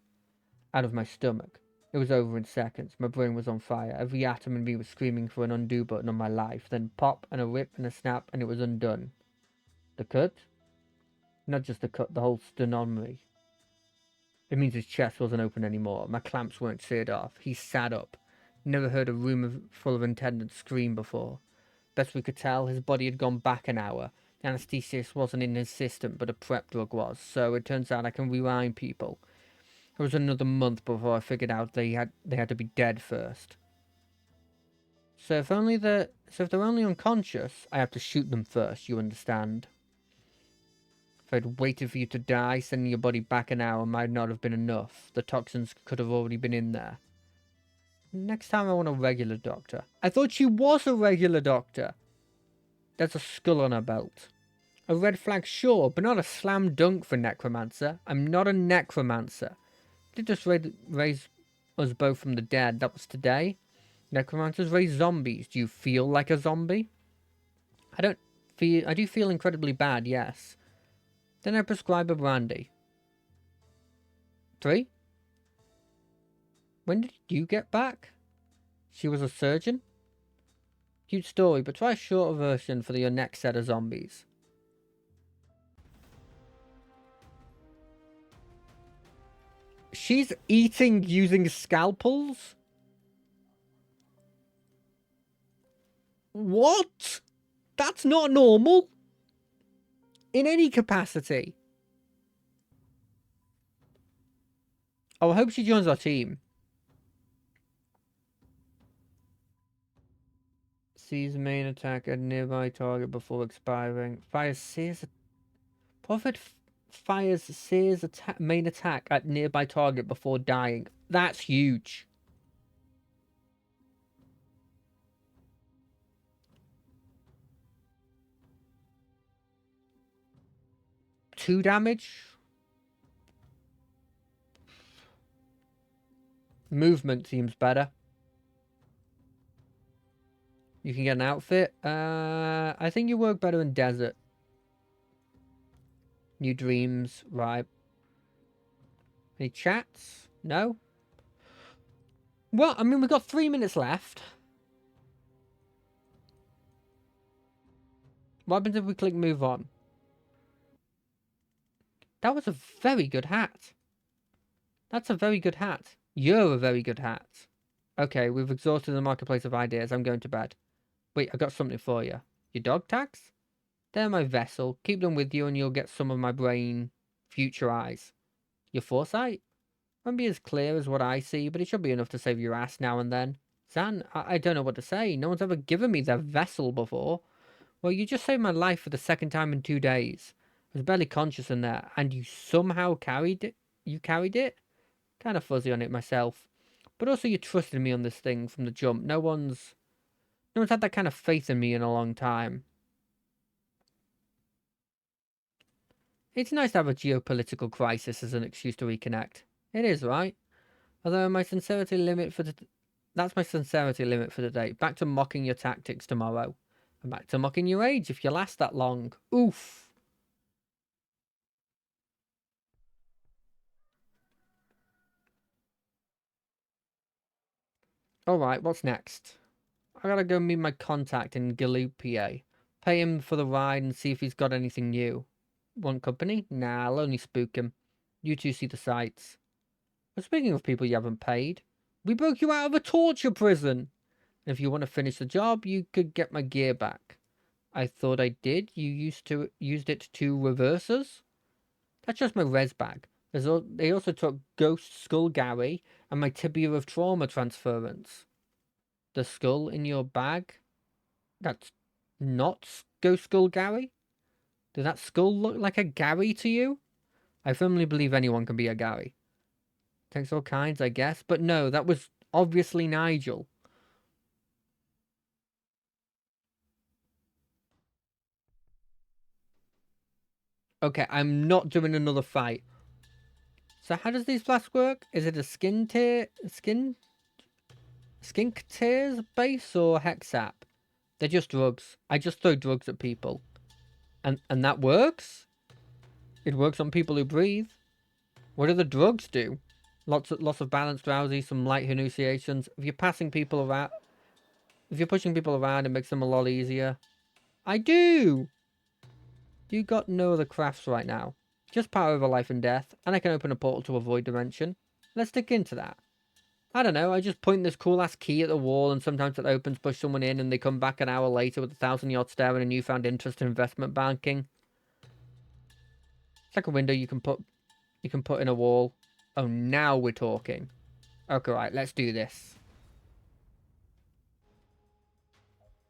out of my stomach. It was over in seconds. My brain was on fire. Every atom in me was screaming for an undo button on my life. Then pop and a rip and a snap and it was undone. The cut? Not just the cut, the whole sternotomy. It means his chest wasn't open anymore. My clamps weren't seared off. He sat up. Never heard a room full of attendants scream before. Best we could tell, his body had gone back an hour. The anaesthetist wasn't in his system, but a prep drug was, so it turns out I can rewind people. It was another month before I figured out they had to be dead first. So if they're only unconscious, I have to shoot them first, you understand? If I'd waited for you to die, sending your body back an hour might not have been enough. The toxins could have already been in there. Next time I want a regular doctor. I thought she was a regular doctor. There's a skull on her belt. A red flag, sure, but not a slam dunk for necromancer. I'm not a necromancer. Did just raise us both from the dead. That was today. Necromancers raise zombies. Do you feel like a zombie? I do feel incredibly bad, yes. Then I prescribe a brandy. 3? When did you get back? She was a surgeon? Cute story, but try a shorter version for your next set of zombies. She's eating using scalpels? What? That's not normal. In any capacity. Oh, I hope she joins our team. Sees main attack at nearby target before expiring. Fires Sears. Prophet fires Sears main attack at nearby target before dying. That's huge. Two damage. Movement seems better. You can get an outfit. I think you work better in desert. New dreams, right. Any chats? No? Well, I mean, we've got 3 minutes left. What happens if we click move on? That was a very good hat. That's a very good hat. You're a very good hat. Okay, we've exhausted the marketplace of ideas. I'm going to bed. Wait, I got something for you. Your dog tags? They're my vessel. Keep them with you and you'll get some of my brain future eyes. Your foresight? Won't be as clear as what I see, but it should be enough to save your ass now and then. Zan, I don't know what to say. No one's ever given me their vessel before. Well, you just saved my life for the second time in 2 days. I was barely conscious in there, and you somehow carried it? You carried it? Kind of fuzzy on it myself. But also you trusted me on this thing from the jump. No one's had that kind of faith in me in a long time. It's nice to have a geopolitical crisis as an excuse to reconnect. It is, right? Although my sincerity limit for that's my sincerity limit for the day. Back to mocking your tactics tomorrow. And back to mocking your age if you last that long. Oof. Alright, what's next? I gotta go meet my contact in Gallipoli. Pay him for the ride and see if he's got anything new. Want company? Nah, I'll only spook him. You two see the sights. But speaking of people you haven't paid, we broke you out of a torture prison. And if you want to finish the job, you could get my gear back. I thought I did. You used it to reverse us? That's just my res bag. They also took Ghost Skull Gary and my Tibia of Trauma transference. The skull in your bag? That's not Ghost Skull Gary? Does that skull look like a Gary to you? I firmly believe anyone can be a Gary. Takes all kinds, I guess. But no, that was obviously Nigel. Okay, I'm not doing another fight. So how does these flasks work? Is it a skink tears base or hexap? They're just drugs. I just throw drugs at people. And that works? It works on people who breathe. What do the drugs do? Lots of balance, drowsy, some light hallucinations. If you're pushing people around, it makes them a lot easier. I do! You got no other crafts right now. Just power over life and death, and I can open a portal to a void dimension. Let's dig into that. I don't know, I just point this cool-ass key at the wall, and sometimes it opens, push someone in, and they come back an hour later with a 1,000-yard stare and a newfound interest in investment banking. It's like a window you can put in a wall. Oh, now we're talking. Okay, right, let's do this.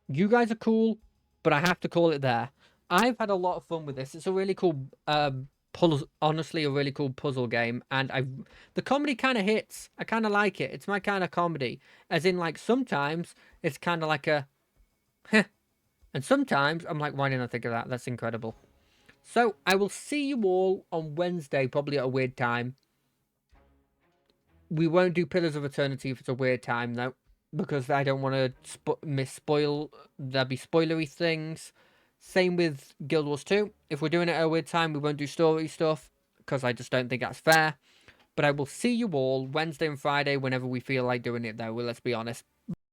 You guys are cool, but I have to call it there. I've had a lot of fun with this. It's a really cool puzzle, honestly, a really cool puzzle game, and the comedy kind of hits. I kind of like it. It's my kind of comedy. As in, like, sometimes it's kind of like a heh, and sometimes I'm like, why didn't I think of that? That's incredible. So I will see you all on Wednesday, probably at a weird time. We won't do Pillars of Eternity if it's a weird time, though, because I don't want to spoil. There'll be spoilery things. Same with Guild Wars 2. If we're doing it at a weird time, we won't do story stuff, because I just don't think that's fair. But I will see you all Wednesday and Friday whenever we feel like doing it, though. Well, let's be honest.